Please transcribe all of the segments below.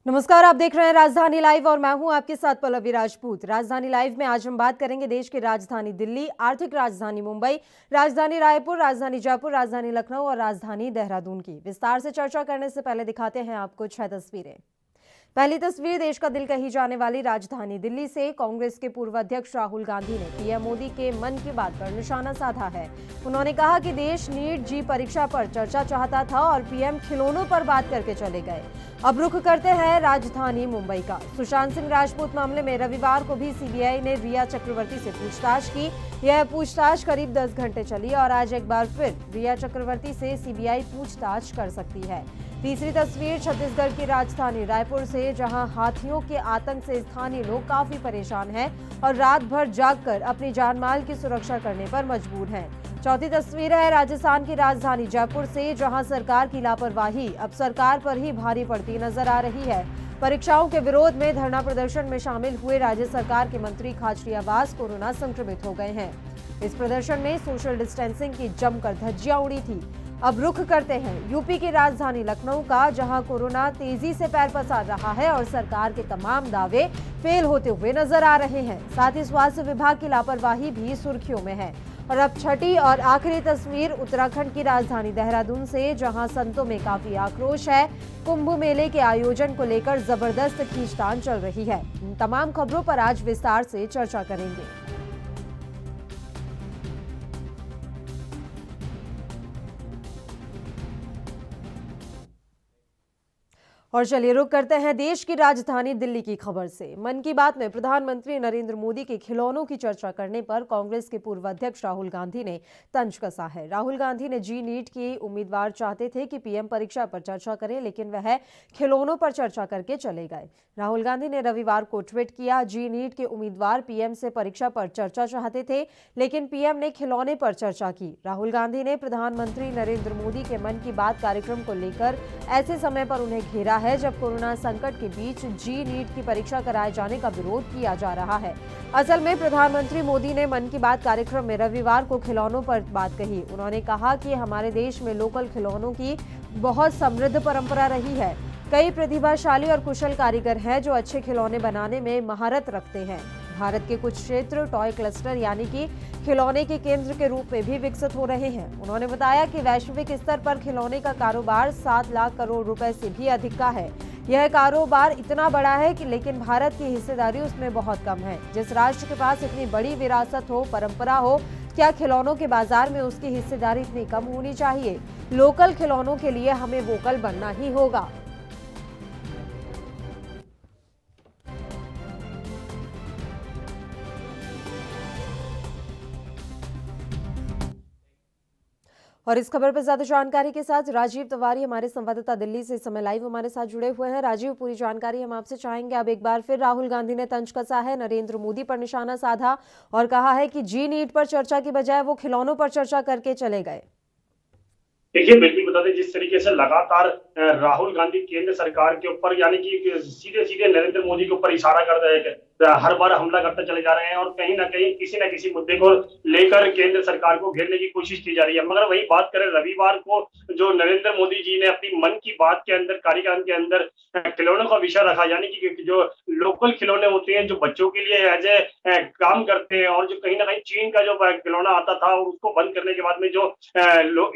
नमस्कार, आप देख रहे हैं राजधानी लाइव और मैं हूं आपके साथ पल्लवी राजपूत। राजधानी लाइव में आज हम बात करेंगे देश की राजधानी दिल्ली, आर्थिक राजधानी मुंबई, राजधानी रायपुर, राजधानी जयपुर, राजधानी लखनऊ और राजधानी देहरादून की। विस्तार से चर्चा करने से पहले दिखाते हैं आपको 6 तस्वीरें। पहली तस्वीर देश का दिल कही जाने वाली राजधानी दिल्ली से। कांग्रेस के पूर्व अध्यक्ष राहुल गांधी ने पीएम मोदी के मन की बात पर निशाना साधा है। उन्होंने कहा कि देश नीट जी परीक्षा पर चर्चा चाहता था और पीएम खिलौनों पर बात करके चले गए। अब रुख करते हैं राजधानी मुंबई का। सुशांत सिंह राजपूत मामले में रविवार को भी सीबीआई ने रिया चक्रवर्ती से पूछताछ की। यह पूछताछ करीब 10 घंटे चली और आज एक बार फिर रिया चक्रवर्ती से सीबीआई पूछताछ कर सकती है। तीसरी तस्वीर छत्तीसगढ़ की राजधानी रायपुर से, जहां हाथियों के आतंक से स्थानीय लोग काफी परेशान हैं और रात भर जागकर अपनी जानमाल की सुरक्षा करने पर मजबूर हैं। चौथी तस्वीर है राजस्थान की राजधानी जयपुर से, जहां सरकार की लापरवाही अब सरकार पर ही भारी पड़ती नजर आ रही है। परीक्षाओं के विरोध में धरना प्रदर्शन में शामिल हुए राज्य सरकार के मंत्री खाचरियावास कोरोना संक्रमित हो गए हैं। इस प्रदर्शन में सोशल डिस्टेंसिंग की जमकर धज्जियां उड़ी थी। अब रुख करते हैं यूपी की राजधानी लखनऊ का, जहां कोरोना तेजी से पैर पसार रहा है और सरकार के तमाम दावे फेल होते हुए नजर आ रहे हैं। साथ ही स्वास्थ्य विभाग की लापरवाही भी सुर्खियों में है। और अब छठी और आखिरी तस्वीर उत्तराखंड की राजधानी देहरादून से, जहां संतों में काफी आक्रोश है। कुंभ मेले के आयोजन को लेकर जबरदस्त खींचतान चल रही है। इन तमाम खबरों पर आज विस्तार से चर्चा करेंगे। और चलिए रुक करते हैं देश की राजधानी दिल्ली की खबर से। मन की बात में प्रधानमंत्री नरेंद्र मोदी के खिलौनों की चर्चा करने पर कांग्रेस के पूर्व अध्यक्ष राहुल गांधी ने तंज कसा है। राहुल गांधी ने जी नीट के उम्मीदवार चाहते थे कि पीएम परीक्षा पर चर्चा करें, लेकिन वह खिलौनों पर चर्चा करके चले गए। राहुल गांधी ने रविवार को ट्वीट किया, जी नीट के उम्मीदवार पीएम से परीक्षा पर चर्चा चाहते थे, लेकिन पीएम ने खिलौने पर चर्चा की। राहुल गांधी ने प्रधानमंत्री नरेंद्र मोदी के मन की बात कार्यक्रम को लेकर ऐसे समय पर उन्हें घेरा है जब कोरोना संकट के बीच जी नीट की परीक्षा कराए जाने का विरोध किया जा रहा है। असल में प्रधानमंत्री मोदी ने मन की बात कार्यक्रम में रविवार को खिलौनों पर बात कही। उन्होंने कहा कि हमारे देश में लोकल खिलौनों की बहुत समृद्ध परंपरा रही है। कई प्रतिभाशाली और कुशल कारीगर हैं जो अच्छे खिलौने बनाने में महारत रखते हैं। भारत के कुछ क्षेत्र टॉय क्लस्टर यानी कि खिलौने के केंद्र के रूप में भी विकसित हो रहे हैं। उन्होंने बताया कि वैश्विक स्तर पर खिलौने का कारोबार 7 लाख करोड़ रुपए से भी अधिक का है। यह कारोबार इतना बड़ा है कि लेकिन भारत की हिस्सेदारी उसमें बहुत कम है। जिस राष्ट्र के पास इतनी बड़ी विरासत हो, परंपरा हो, क्या खिलौनों के बाजार में उसकी हिस्सेदारी इतनी कम होनी चाहिए? लोकल खिलौनों के लिए हमें वोकल बनना ही होगा। और इस खबर पर ज्यादा जानकारी के साथ राजीव तिवारी हमारे संवाददाता दिल्ली से इस समय लाइव हमारे साथ जुड़े हुए हैं। राजीव, पूरी जानकारी हम आपसे चाहेंगे। अब एक बार फिर राहुल गांधी ने तंज कसा है, नरेंद्र मोदी पर निशाना साधा और कहा है कि जी नीट पर चर्चा की बजाय वो खिलौनों पर चर्चा करके चले गए। देखिए, बिल्कुल बता दें, जिस तरीके से लगातार राहुल गांधी केंद्र सरकार के ऊपर यानी कि सीधे सीधे नरेंद्र मोदी के ऊपर इशारा कर रहे हैं, हर बार हमला करते चले जा रहे हैं और कहीं ना कहीं किसी न किसी मुद्दे को लेकर केंद्र सरकार को घेरने की कोशिश की जा रही है। मगर वही बात करें रविवार को, जो नरेंद्र मोदी जी ने अपनी मन की बात के अंदर कार्यक्रम के अंदर खिलौनों का विषय रखा, यानी कि जो लोकल खिलौने होते हैं जो बच्चों के लिए एज ए काम करते हैं, और जो कहीं ना कहीं चीन का जो खिलौना आता था उसको बंद करने के बाद में जो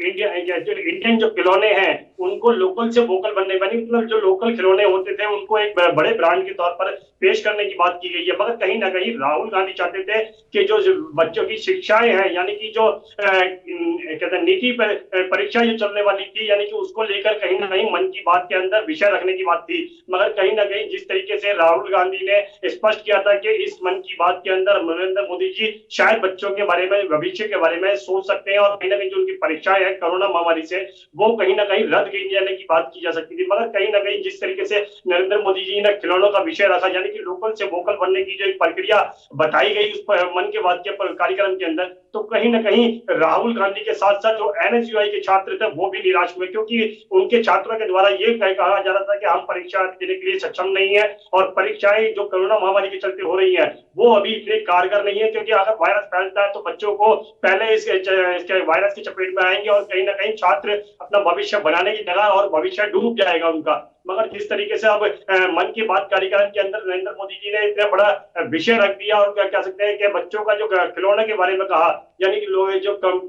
इंडियन जो खिलौने हैं उनको लोकल से वोकल बनने वाली, मतलब जो लोकल खिलौने होते थे उनको एक बड़े ब्रांड के तौर पर पेश करने की बात की गई है। मगर कहीं ना कहीं राहुल गांधी चाहते थे कि जो बच्चों की शिक्षाएं हैं, यानी कि जो कहते हैं नीति परीक्षा जो चलने वाली थी, यानी कि उसको लेकर कहीं ना कहीं मन की बात के अंदर विषय रखने की बात थी। मगर कहीं ना कहीं जिस तरीके से राहुल गांधी ने स्पष्ट किया था कि इस मन की बात के अंदर नरेंद्र मोदी जी शायद बच्चों के बारे में, भविष्य के बारे में सोच सकते हैं और कहीं ना कहीं जो उनकी परीक्षाएं हैं कोरोना महामारी से, वो कहीं ना कहीं रद्द की जाने की बात की जा सकती थी। मगर कहीं ना कहीं जिस तरीके से नरेंद्र मोदी जी ने खिलौनों का विषय रखा, यानी कि लोकल से वोकल बनने की जो एक प्रक्रिया बताई गई उस मन की बात के कार्यक्रम के अंदर, तो कहीं ना कहीं राहुल गांधी के साथ साथ जो एनएसयूआई के छात्र थे वो भी निराश हुए, क्योंकि उनके छात्रों के द्वारा ये कहा जा रहा था कि हम परीक्षा देने के लिए सक्षम नहीं है और परीक्षाएं जो कोरोना महामारी के चलते हो रही है वो अभी इतनी कारगर नहीं है, क्योंकि अगर वायरस फैलता है तो बच्चों को पहले इसके वायरस की चपेट में आएंगे और कहीं ना कहीं छात्र अपना भविष्य बनाने की जगह और भविष्य डूब जाएगा उनका। मगर जिस तरीके से अब मन की बात कार्यक्रम के अंदर नरेंद्र मोदी जी ने इतना बड़ा विषय रख दिया और क्या कह सकते हैं कि बच्चों का जो खिलौने के बारे में कहा, यानी कि लोग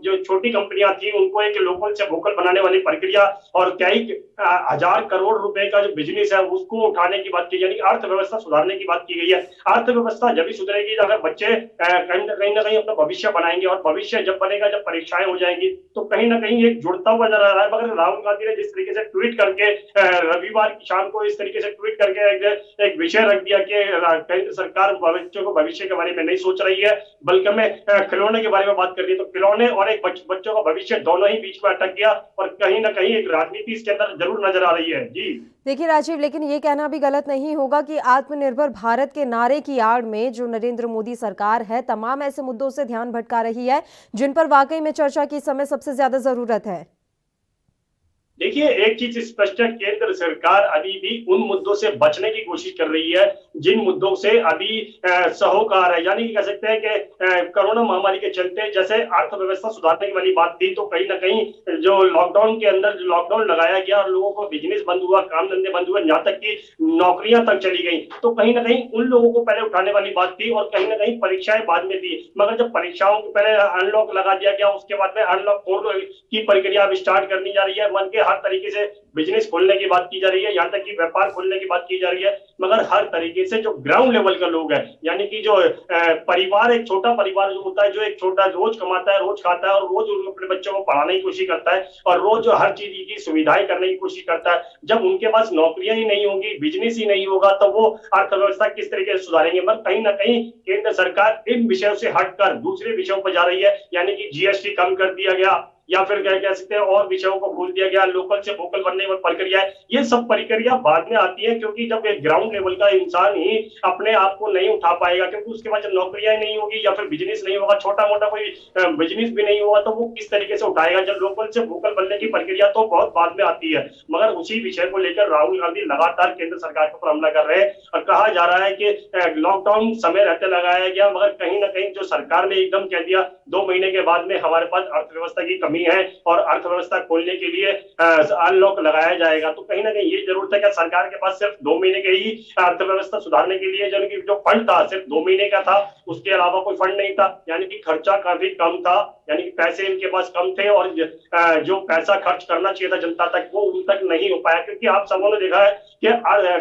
जो छोटी कंपनियां थी उनको एक लोकल से वोकल बनाने वाली प्रक्रिया और कई हजार करोड़ रुपए का जो बिजनेस है उसको उठाने की बात की, यानी अर्थव्यवस्था सुधारने की बात की गई है। अर्थव्यवस्था जब भी सुधरेगी अगर बच्चे कहीं ना कहीं अपना भविष्य बनाएंगे, और भविष्य जब बनेगा जब परीक्षाएं हो जाएंगी तो कहीं ना कहीं एक जुड़ता हुआ नजर आ रहा है। मगर राहुल गांधी ने जिस तरीके से ट्वीट करके रविवार की शाम को इस तरीके से ट्वीट करके एक विषय रख दिया कि केंद्र सरकार बच्चों को भविष्य के बारे में नहीं सोच रही है बल्कि हमें खिलौने के बारे में बात कर रही है, तो खिलौने और एक बच्चों का भविष्य दोनों ही बीच में अटक गया और कहीं ना कहीं एक राजनीति इसके अंदर जरूर नजर आ रही है। जी देखिए राजीव, लेकिन ये कहना भी गलत नहीं होगा कि आत्मनिर्भर भारत के नारे की आड़ में जो नरेंद्र मोदी सरकार है तमाम ऐसे मुद्दों से ध्यान भटका रही है जिन पर वाकई में चर्चा की इस समय सबसे ज्यादा जरूरत है। देखिए, एक चीज स्पष्ट है, केंद्र सरकार अभी भी उन मुद्दों से बचने की कोशिश कर रही है जिन मुद्दों से अभी सहोकार है, यानी कि कह सकते हैं कि कोरोना महामारी के चलते जैसे अर्थव्यवस्था सुधारने की वाली बात थी तो कहीं ना कहीं जो लॉकडाउन के अंदर जो लॉकडाउन लगाया गया और लोगों को बिजनेस बंद हुआ, काम धंधे बंद हुए, यहाँ तक की नौकरियां तक चली गई, तो कहीं ना कहीं उन लोगों को पहले उठाने वाली बात थी और कहीं ना कहीं परीक्षाएं बाद में थी। मगर जब परीक्षाओं के पहले अनलॉक लगा दिया गया उसके बाद में अनलॉक 4 की प्रक्रिया अब स्टार्ट करनी जा रही है। मन के हर तरीके से बिजनेस खोलने की बात की जा रही है, यहाँ तक कि व्यापार खोलने की बात की जा रही है, मगर हर तरीके से जो ग्राउंड लेवल का लोग है, यानी कि जो परिवार, एक छोटा परिवार जो होता है, जो एक छोटा रोज कमाता है, रोज खाता है और रोज अपने बच्चों को पढ़ाने की कोशिश करता है और रोज हर चीज की सुविधाएं करने की कोशिश करता है, जब उनके पास नौकरियां ही नहीं होंगी, बिजनेस ही नहीं होगा तो वो अर्थव्यवस्था किस तरीके से सुधारेंगे। मगर कहीं ना कहीं केंद्र सरकार इन विषयों से हटकर दूसरे विषयों पर जा रही है, यानी कि जीएसटी कम कर दिया गया या फिर क्या कह सकते हैं और विषयों को खोल दिया गया, लोकल से वोकल बनने की प्रक्रिया है, ये सब प्रक्रिया बाद में आती है, क्योंकि जब एक ग्राउंड लेवल का इंसान ही अपने आप को नहीं उठा पाएगा, क्योंकि उसके पास जब नौकरियां नहीं होगी या फिर बिजनेस नहीं होगा, छोटा मोटा कोई बिजनेस भी नहीं होगा, तो वो किस तरीके से उठाएगा। जब लोकल से वोकल बनने की प्रक्रिया तो बहुत बाद में आती है, मगर उसी विषय को लेकर राहुल गांधी लगातार केंद्र सरकार के ऊपर हमला कर रहे हैं और कहा जा रहा है कि लॉकडाउन समय रहते लगाया गया, मगर कहीं ना कहीं जो सरकार ने एकदम कह दिया 2 महीने के बाद में हमारे पास अर्थव्यवस्था की कमी है और अर्थव्यवस्था खोलने के लिए अनलॉक लगाया जाएगा, तो कहीं ना कहीं ये जरूरत है कि सरकार के पास सिर्फ 2 महीने के ही अर्थव्यवस्था सुधारने के लिए जो फंड था सिर्फ 2 महीने का था, उसके अलावा कोई फंड नहीं था, यानी कि खर्चा काफी कम था, यानी कि पैसे इनके पास कम थे और जो पैसा खर्च करना चाहिए था जनता तक वो उन तक नहीं हो पाया, क्योंकि आप सबों ने देखा है कि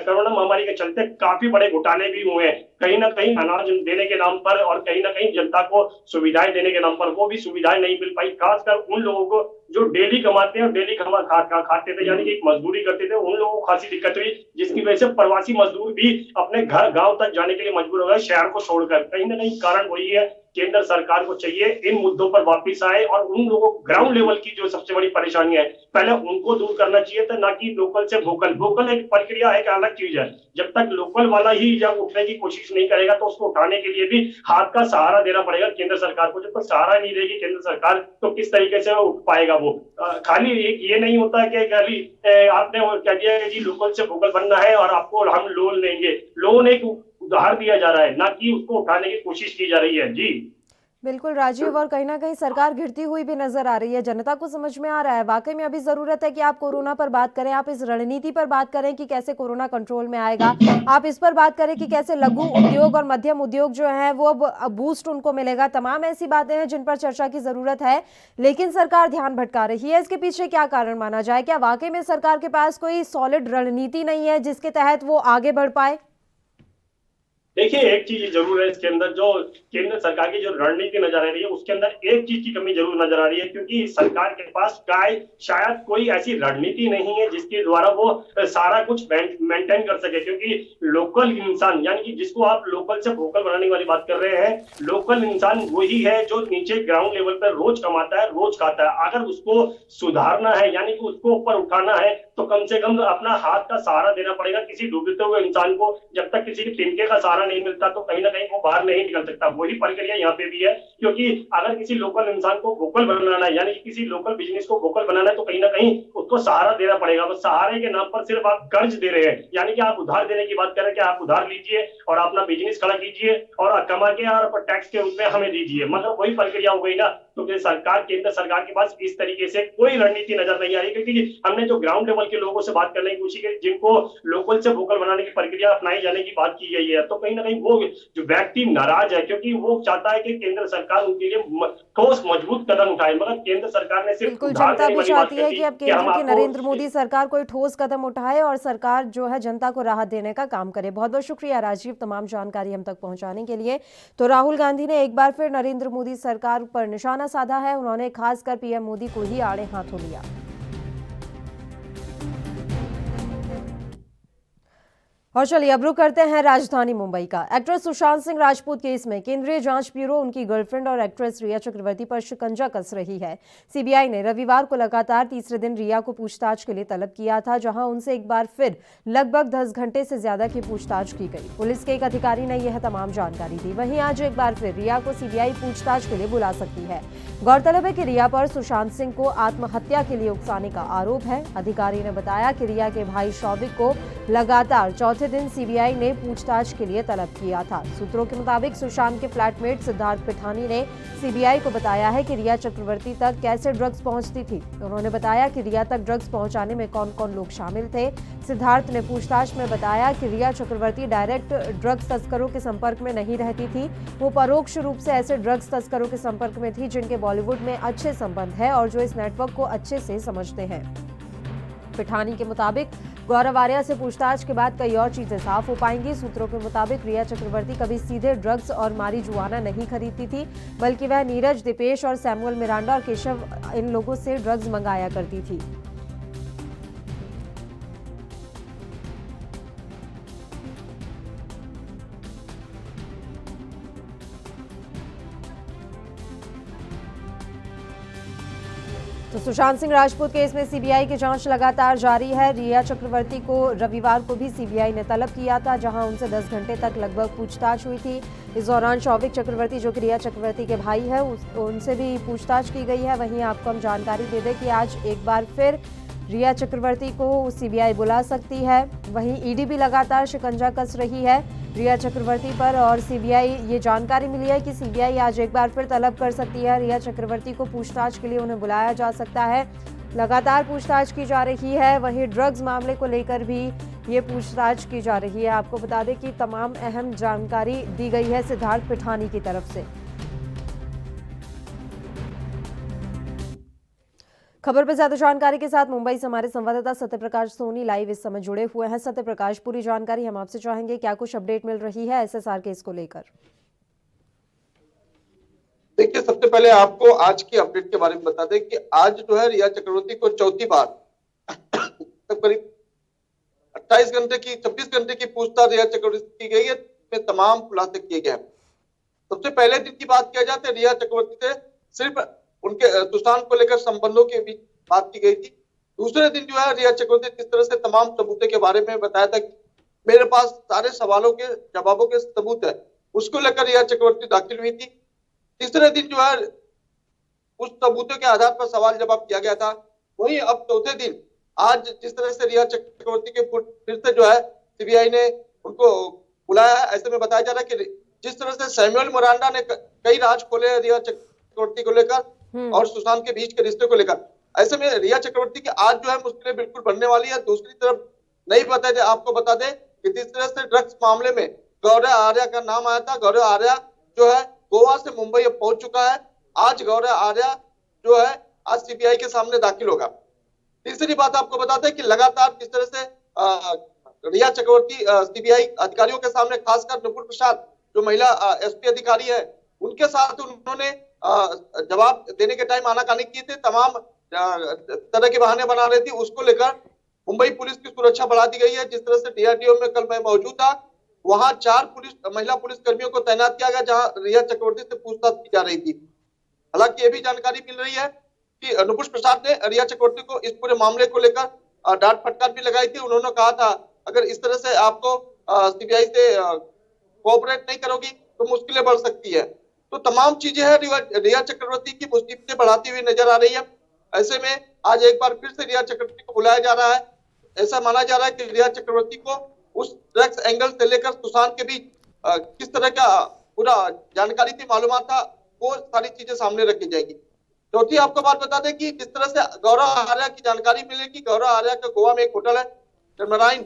कोरोना महामारी के चलते काफी बड़े घोटाले भी हुए हैं, कहीं ना कहीं अनाज देने के नाम पर और कहीं ना कहीं जनता को सुविधाएं देने के नाम पर वो भी सुविधाएं नहीं मिल पाई, खासकर उन लोगों को जो डेली कमाते हैं और डेली खाते थे, यानी कि मजदूरी करते थे, उन लोगों को खासी दिक्कत हुई, जिसकी वजह से प्रवासी मजदूर भी अपने घर गांव तक जाने के लिए मजबूर हो गए शहर को छोड़कर। कहीं ना कहीं कारण वही है, केंद्र सरकार को चाहिए इन मुद्दों पर वापस आए और उन लोगों ग्राउंड लेवल की जो सबसे बड़ी परेशानी है पहले उनको दूर करना चाहिए था, ना कि लोकल से वोकल। वोकल एक प्रक्रिया है, एक अलग चीज है, जब तक लोकल वाला ही जब उठने की कोशिश नहीं करेगा तो उसको उठाने के लिए भी हाथ का सहारा देना पड़ेगा केंद्र सरकार को। जब तक सहारा नहीं देगी केंद्र सरकार तो किस तरीके से उठ पाएगा वो। खाली एक ये नहीं होता कि खाली आपने कह दिया कि जी लोकल से वोकल बनना है और आपको हम लोन लेंगे, लोन एक उधार दिया जा रहा है, ना कि उसको उठाने की कोशिश की जा रही है। जी बिल्कुल राजीव, और कहीं ना कहीं सरकार घिरती हुई भी नजर आ रही है, जनता को समझ में आ रहा है वाकई में अभी जरूरत है कि आप कोरोना पर बात करें, आप इस रणनीति पर बात करें कि कैसे कोरोना कंट्रोल में आएगा, आप इस पर बात करें कि कैसे लघु उद्योग और मध्यम उद्योग जो है वो अब बूस्ट उनको मिलेगा। तमाम ऐसी बातें हैं जिन पर चर्चा की जरूरत है, लेकिन सरकार ध्यान भटका रही है। इसके पीछे क्या कारण माना जाए? क्या वाकई में सरकार के पास कोई सॉलिड रणनीति नहीं है जिसके तहत वो आगे बढ़ पाए? देखिए, एक चीज जरूर है इसके अंदर, जो केंद्र सरकार की जो रणनीति नजर आ रही है उसके अंदर एक चीज की कमी जरूर नजर आ रही है, क्योंकि सरकार के पास शायद कोई ऐसी रणनीति नहीं है जिसके द्वारा वो सारा कुछ मेंटेन कर सके। क्योंकि लोकल इंसान, यानी कि जिसको आप लोकल से वोकल बनाने वाली बात कर रहे हैं, लोकल इंसान वही है जो नीचे ग्राउंड लेवल पर रोज कमाता है, रोज खाता है। अगर उसको सुधारना है, यानी कि उसको ऊपर उठाना है, तो कम से कम अपना हाथ का सहारा देना पड़ेगा किसी डूबते हुए इंसान को। जब तक किसी के तिनके का सहारा दोबारा नहीं मिलता तो कहीं ना कहीं वो बाहर नहीं निकल सकता। वही प्रक्रिया यहाँ पे भी है, क्योंकि अगर किसी लोकल इंसान को वोकल बनाना है, यानी कि किसी लोकल बिजनेस को वोकल बनाना है, तो कहीं ना कहीं उसको सहारा देना पड़ेगा। बस सहारे के नाम पर सिर्फ आप कर्ज दे रहे हैं, यानी कि आप उधार देने की बात कर रहे हैं कि आप उधार लीजिए और अपना बिजनेस खड़ा कीजिए और कमा के और टैक्स के रूप में हमें दीजिए, मतलब वही प्रक्रिया हो गई ना। तो सरकार, केंद्र सरकार के पास इस तरीके से कोई रणनीति नजर नहीं आ रही, क्योंकि हमने जो ग्राउंड लेवल के लोगों से बात करने की कोशिश की, जिनको लोकल से वोकल बनाने की प्रक्रिया अपनाई जाने की बात की गई है, तो कहीं ना कहीं वो जो व्यक्ति नाराज है, क्योंकि वो चाहता है कि केंद्र सरकार उनके लिए ठोस मजबूत कदम उठाए, मगर केंद्र सरकार ने सिर्फ बिल्कुल, उधार जनता देने भी वाली बात चाहती कर है दी कि अब कि हम केंद्र की आपको। नरेंद्र मोदी सरकार कोई ठोस कदम उठाए और सरकार जो है जनता को राहत देने का काम करे। बहुत बहुत शुक्रिया राजीव, तमाम जानकारी हम तक पहुंचाने के लिए। तो राहुल गांधी ने एक बार फिर नरेंद्र मोदी सरकार पर निशाना साधा है। उन्होंने खासकर पीएम मोदी को ही आड़े हाथों लिया। और चलिए अब रुक करते हैं राजधानी मुंबई का। एक्ट्रेस सुशांत सिंह राजपूत केस में केंद्रीय जांच ब्यूरो उनकी गर्लफ्रेंड और एक्ट्रेस रिया चक्रवर्ती पर शिकंजा कस रही है। सीबीआई ने रविवार को लगातार तीसरे दिन रिया को पूछताछ के लिए तलब किया था, जहां उनसे एक बार फिर लगभग 10 घंटे से ज्यादा की पूछताछ की गई। पुलिस के एक अधिकारी ने यह तमाम जानकारी दी। वहीं आज एक बार फिर रिया को सीबीआई पूछताछ के लिए बुला सकती है। गौरतलब है कि रिया पर सुशांत सिंह को आत्महत्या के लिए उकसाने का आरोप है। अधिकारी ने बताया कि रिया के भाई शौविक को लगातार चौथे दिन सीबीआई ने पूछताछ के लिए तलब किया था। सूत्रों के मुताबिक सुशांत के फ्लैटमेट सिद्धार्थ पिठानी ने सीबीआई को बताया है कि रिया चक्रवर्ती तक कैसे ड्रग्स पहुंचती थी। उन्होंने बताया कि रिया तक ड्रग्स पहुंचाने में कौन कौन लोग शामिल थे। सिद्धार्थ ने पूछताछ में बताया कि रिया चक्रवर्ती डायरेक्ट ड्रग्स तस्करों के संपर्क में नहीं रहती थी, वो परोक्ष रूप से ऐसे ड्रग्स तस्करों के संपर्क में थी जिनके बॉलीवुड में अच्छे संबंध है और जो इस नेटवर्क को अच्छे से समझते हैं। पिठानी के मुताबिक गौरव आर्या से पूछताछ के बाद कई और चीजें साफ हो पाएंगी। सूत्रों के मुताबिक रिया चक्रवर्ती कभी सीधे ड्रग्स और मारिजुआना नहीं खरीदती थी, बल्कि वह नीरज, दीपेश और सैमुअल मिरांडा और केशव, इन लोगों से ड्रग्स मंगाया करती थी। तो सुशांत सिंह राजपूत केस में सीबीआई की जांच लगातार जारी है। रिया चक्रवर्ती को रविवार को भी सीबीआई ने तलब किया था, जहां उनसे 10 घंटे तक लगभग पूछताछ हुई थी। इस दौरान शौविक चक्रवर्ती, जो कि रिया चक्रवर्ती के भाई है, उनसे भी पूछताछ की गई है। वहीं आपको हम जानकारी दे दें कि आज एक बार फिर रिया चक्रवर्ती को सीबीआई बुला सकती है। वहीं ईडी भी लगातार शिकंजा कस रही है रिया चक्रवर्ती पर, और सीबीआई, ये जानकारी मिली है कि सीबीआई आज एक बार फिर तलब कर सकती है रिया चक्रवर्ती को। पूछताछ के लिए उन्हें बुलाया जा सकता है। लगातार पूछताछ की जा रही है। वहीं ड्रग्स मामले को लेकर भी ये पूछताछ की जा रही है। आपको बता दें कि तमाम अहम जानकारी दी गई है सिद्धार्थ पिठानी की तरफ से। खबर पर ज्यादा जानकारी के साथ मुंबई से हमारे संवाददाता सत्यप्रकाश सोनी लाइव इस समय जुड़े हुए हैं। सत्यप्रकाश, पूरी जानकारी हम आपसे चाहेंगे, क्या कुछ अपडेट मिल रही है एसएसआर केस को लेकर? देखिए, सबसे पहले आपको आज की अपडेट के बारे में बता दें कि आज जो है रिया चक्रवर्ती को चौथी बार करीब 28 घंटे की 26 घंटे की पूछताछ रिया चक्रवर्ती की गई है, में तमाम खुलासे किए गए हैं। सबसे पहले दिन की बात किया जाए तो रिया चक्रवर्ती से सिर्फ उनके सुशांत को लेकर संबंधों के बीच बात की गई थी। दूसरे दिन जो है रिया चक्रवर्ती किस तरह से तमाम सबूतों के बारे में बताया था कि मेरे पास सारे सवालों के जवाबों के सबूत है, उसको लेकर रिया चक्रवर्ती दाखिल हुई थी। तीसरे दिन जो है उस सबूतों के आधार पर सवाल जवाब किया गया था। वहीं अब चौथे दिन आज जिस तरह से रिया चक्रवर्ती के फिर से जो है सीबीआई ने उनको बुलाया है, ऐसे में बताया जा रहा है कि जिस तरह से सैमुअल मिरांडा ने कई राज खोले हैं रिया चक्रवर्ती को लेकर और सुशांत के बीच के रिश्ते को लेकर, ऐसे में रिया चक्रवर्ती की आज जो है मुश्किलें बिल्कुल बढ़ने वाली है। दूसरी तरफ नहीं पता है, आपको बता दें कि जिस तरह से ड्रग्स मामले में गौरव आर्या का नाम आया था, गौरव आर्या जो है गोवा से मुंबई अब पहुंच चुका है। आज गौरव आर्या जो है आज सीबीआई के सामने दाखिल होगा। तीसरी बात आपको बता दें कि लगातार किस तरह से रिया चक्रवर्ती सीबीआई अधिकारियों के सामने, खासकर नुपुर प्रसाद जो महिला एसपी अधिकारी है, उनके साथ उन्होंने जवाब देने के टाइम आनाकानी की थी, तमाम तरह के बहाने बना रही थी। उसको लेकर मुंबई पुलिस की सुरक्षा बढ़ा दी गई है। जिस तरह से डीआरडीओ में कल मैं मौजूद था, वहां 4 महिला पुलिस कर्मियों को तैनात किया गया, जहां रिया चक्रवर्ती से पूछताछ की जा रही थी। हालांकि ये भी जानकारी मिल रही है कि नुपुर प्रसाद ने रिया चक्रवर्ती को इस पूरे मामले को लेकर डांट फटकार भी लगाई थी। उन्होंने कहा था अगर इस तरह से आपको सीबीआई से कोऑपरेट नहीं करोगी तो मुश्किलें बढ़ सकती है। तो तमाम चीजें हैं रिया चक्रवर्ती की मुसीबतें बढ़ाती हुई नजर आ रही है। ऐसे में आज एक बार फिर से रिया चक्रवर्ती को बुलाया जा रहा है। ऐसा माना जा रहा है कि रिया चक्रवर्ती को उस ड्रग्स एंगल से लेकर सुशांत के बीच किस तरह का पूरा जानकारी थी, मालूमात था, वो सारी चीजें सामने रखी जाएगी। चौथी आपको बात बता दें कि जिस तरह से गौरव आर्या की जानकारी मिलेगी, गौरव आर्या का गोवा में एक होटल है टर्मराइन,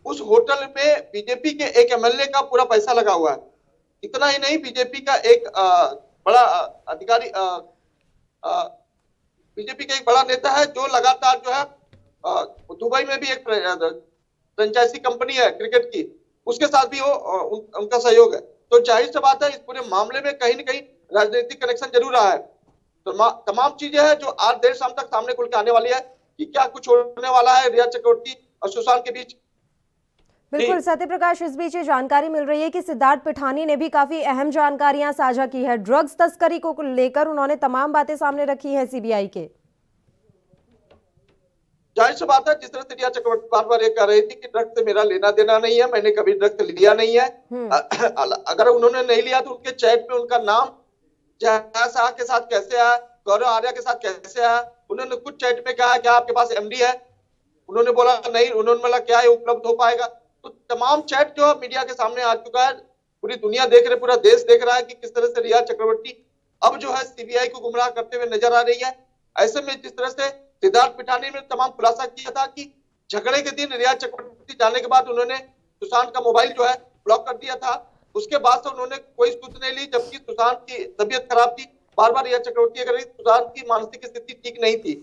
उस होटल में बीजेपी के एक एमएलए का पूरा पैसा लगा हुआ है। इतना ही नहीं, बीजेपी का एक बड़ा अधिकारी, बीजेपी का एक बड़ा नेता है जो लगातार जो है दुबई में भी एक फ्रेंचाइजी कंपनी है क्रिकेट की, उसके साथ भी वो उनका सहयोग है। तो जाहिर सी बात है इस पूरे मामले में कहीं न कहीं राजनीतिक कनेक्शन जरूर रहा है। तो तमाम चीजें हैं जो आज देर शाम तक सामने खुल के आने वाली है कि क्या कुछ होने वाला है रिया चक्रवर्ती और सुशांत के बीच। बिल्कुल सत्य प्रकाश, इस बीच ये जानकारी मिल रही है कि सिद्धार्थ पिठानी ने भी काफी अहम जानकारियां साझा की है। ड्रग्स तस्करी को लेकर उन्होंने तमाम बातें सामने रखी है सीबीआई के। जाहिर सी बात है, जिस तरह से रिया चक्रवर्ती बार बार ये कह रही थी कि ड्रग्स से मेरा लेना देना नहीं है, मैंने कभी ड्रग्स लिया नहीं है। अगर उन्होंने नहीं लिया तो उनके चैट में उनका नाम जया शाह के साथ कैसे आया, गौरव आर्या के साथ कैसे आया। उन्होंने कुछ चैट में कहा क्या आपके पास एमडी है, उन्होंने बोला नहीं, उन्होंने बोला क्या है उपलब्ध हो पाएगा। तो तमाम चैट जो मीडिया के सामने आ चुका है, पूरी दुनिया देख रही, पूरा देश देख रहा है कि किस तरह से रिया चक्रवर्ती अब जो है सीबीआई को गुमराह करते हुए नजर आ रही है। ऐसे में जिस तरह से सिद्धार्थ पिठानी ने तमाम खुलासा किया था कि झगड़े के दिन रिया चक्रवर्ती जाने के बाद उन्होंने सुशांत का मोबाइल जो है ब्लॉक कर दिया था, उसके बाद से उन्होंने कोई सूचना नहीं ली, जबकि सुशांत की तबीयत खराब थी। बार बार रिया चक्रवर्ती अगर सुशांत की मानसिक स्थिति ठीक नहीं थी,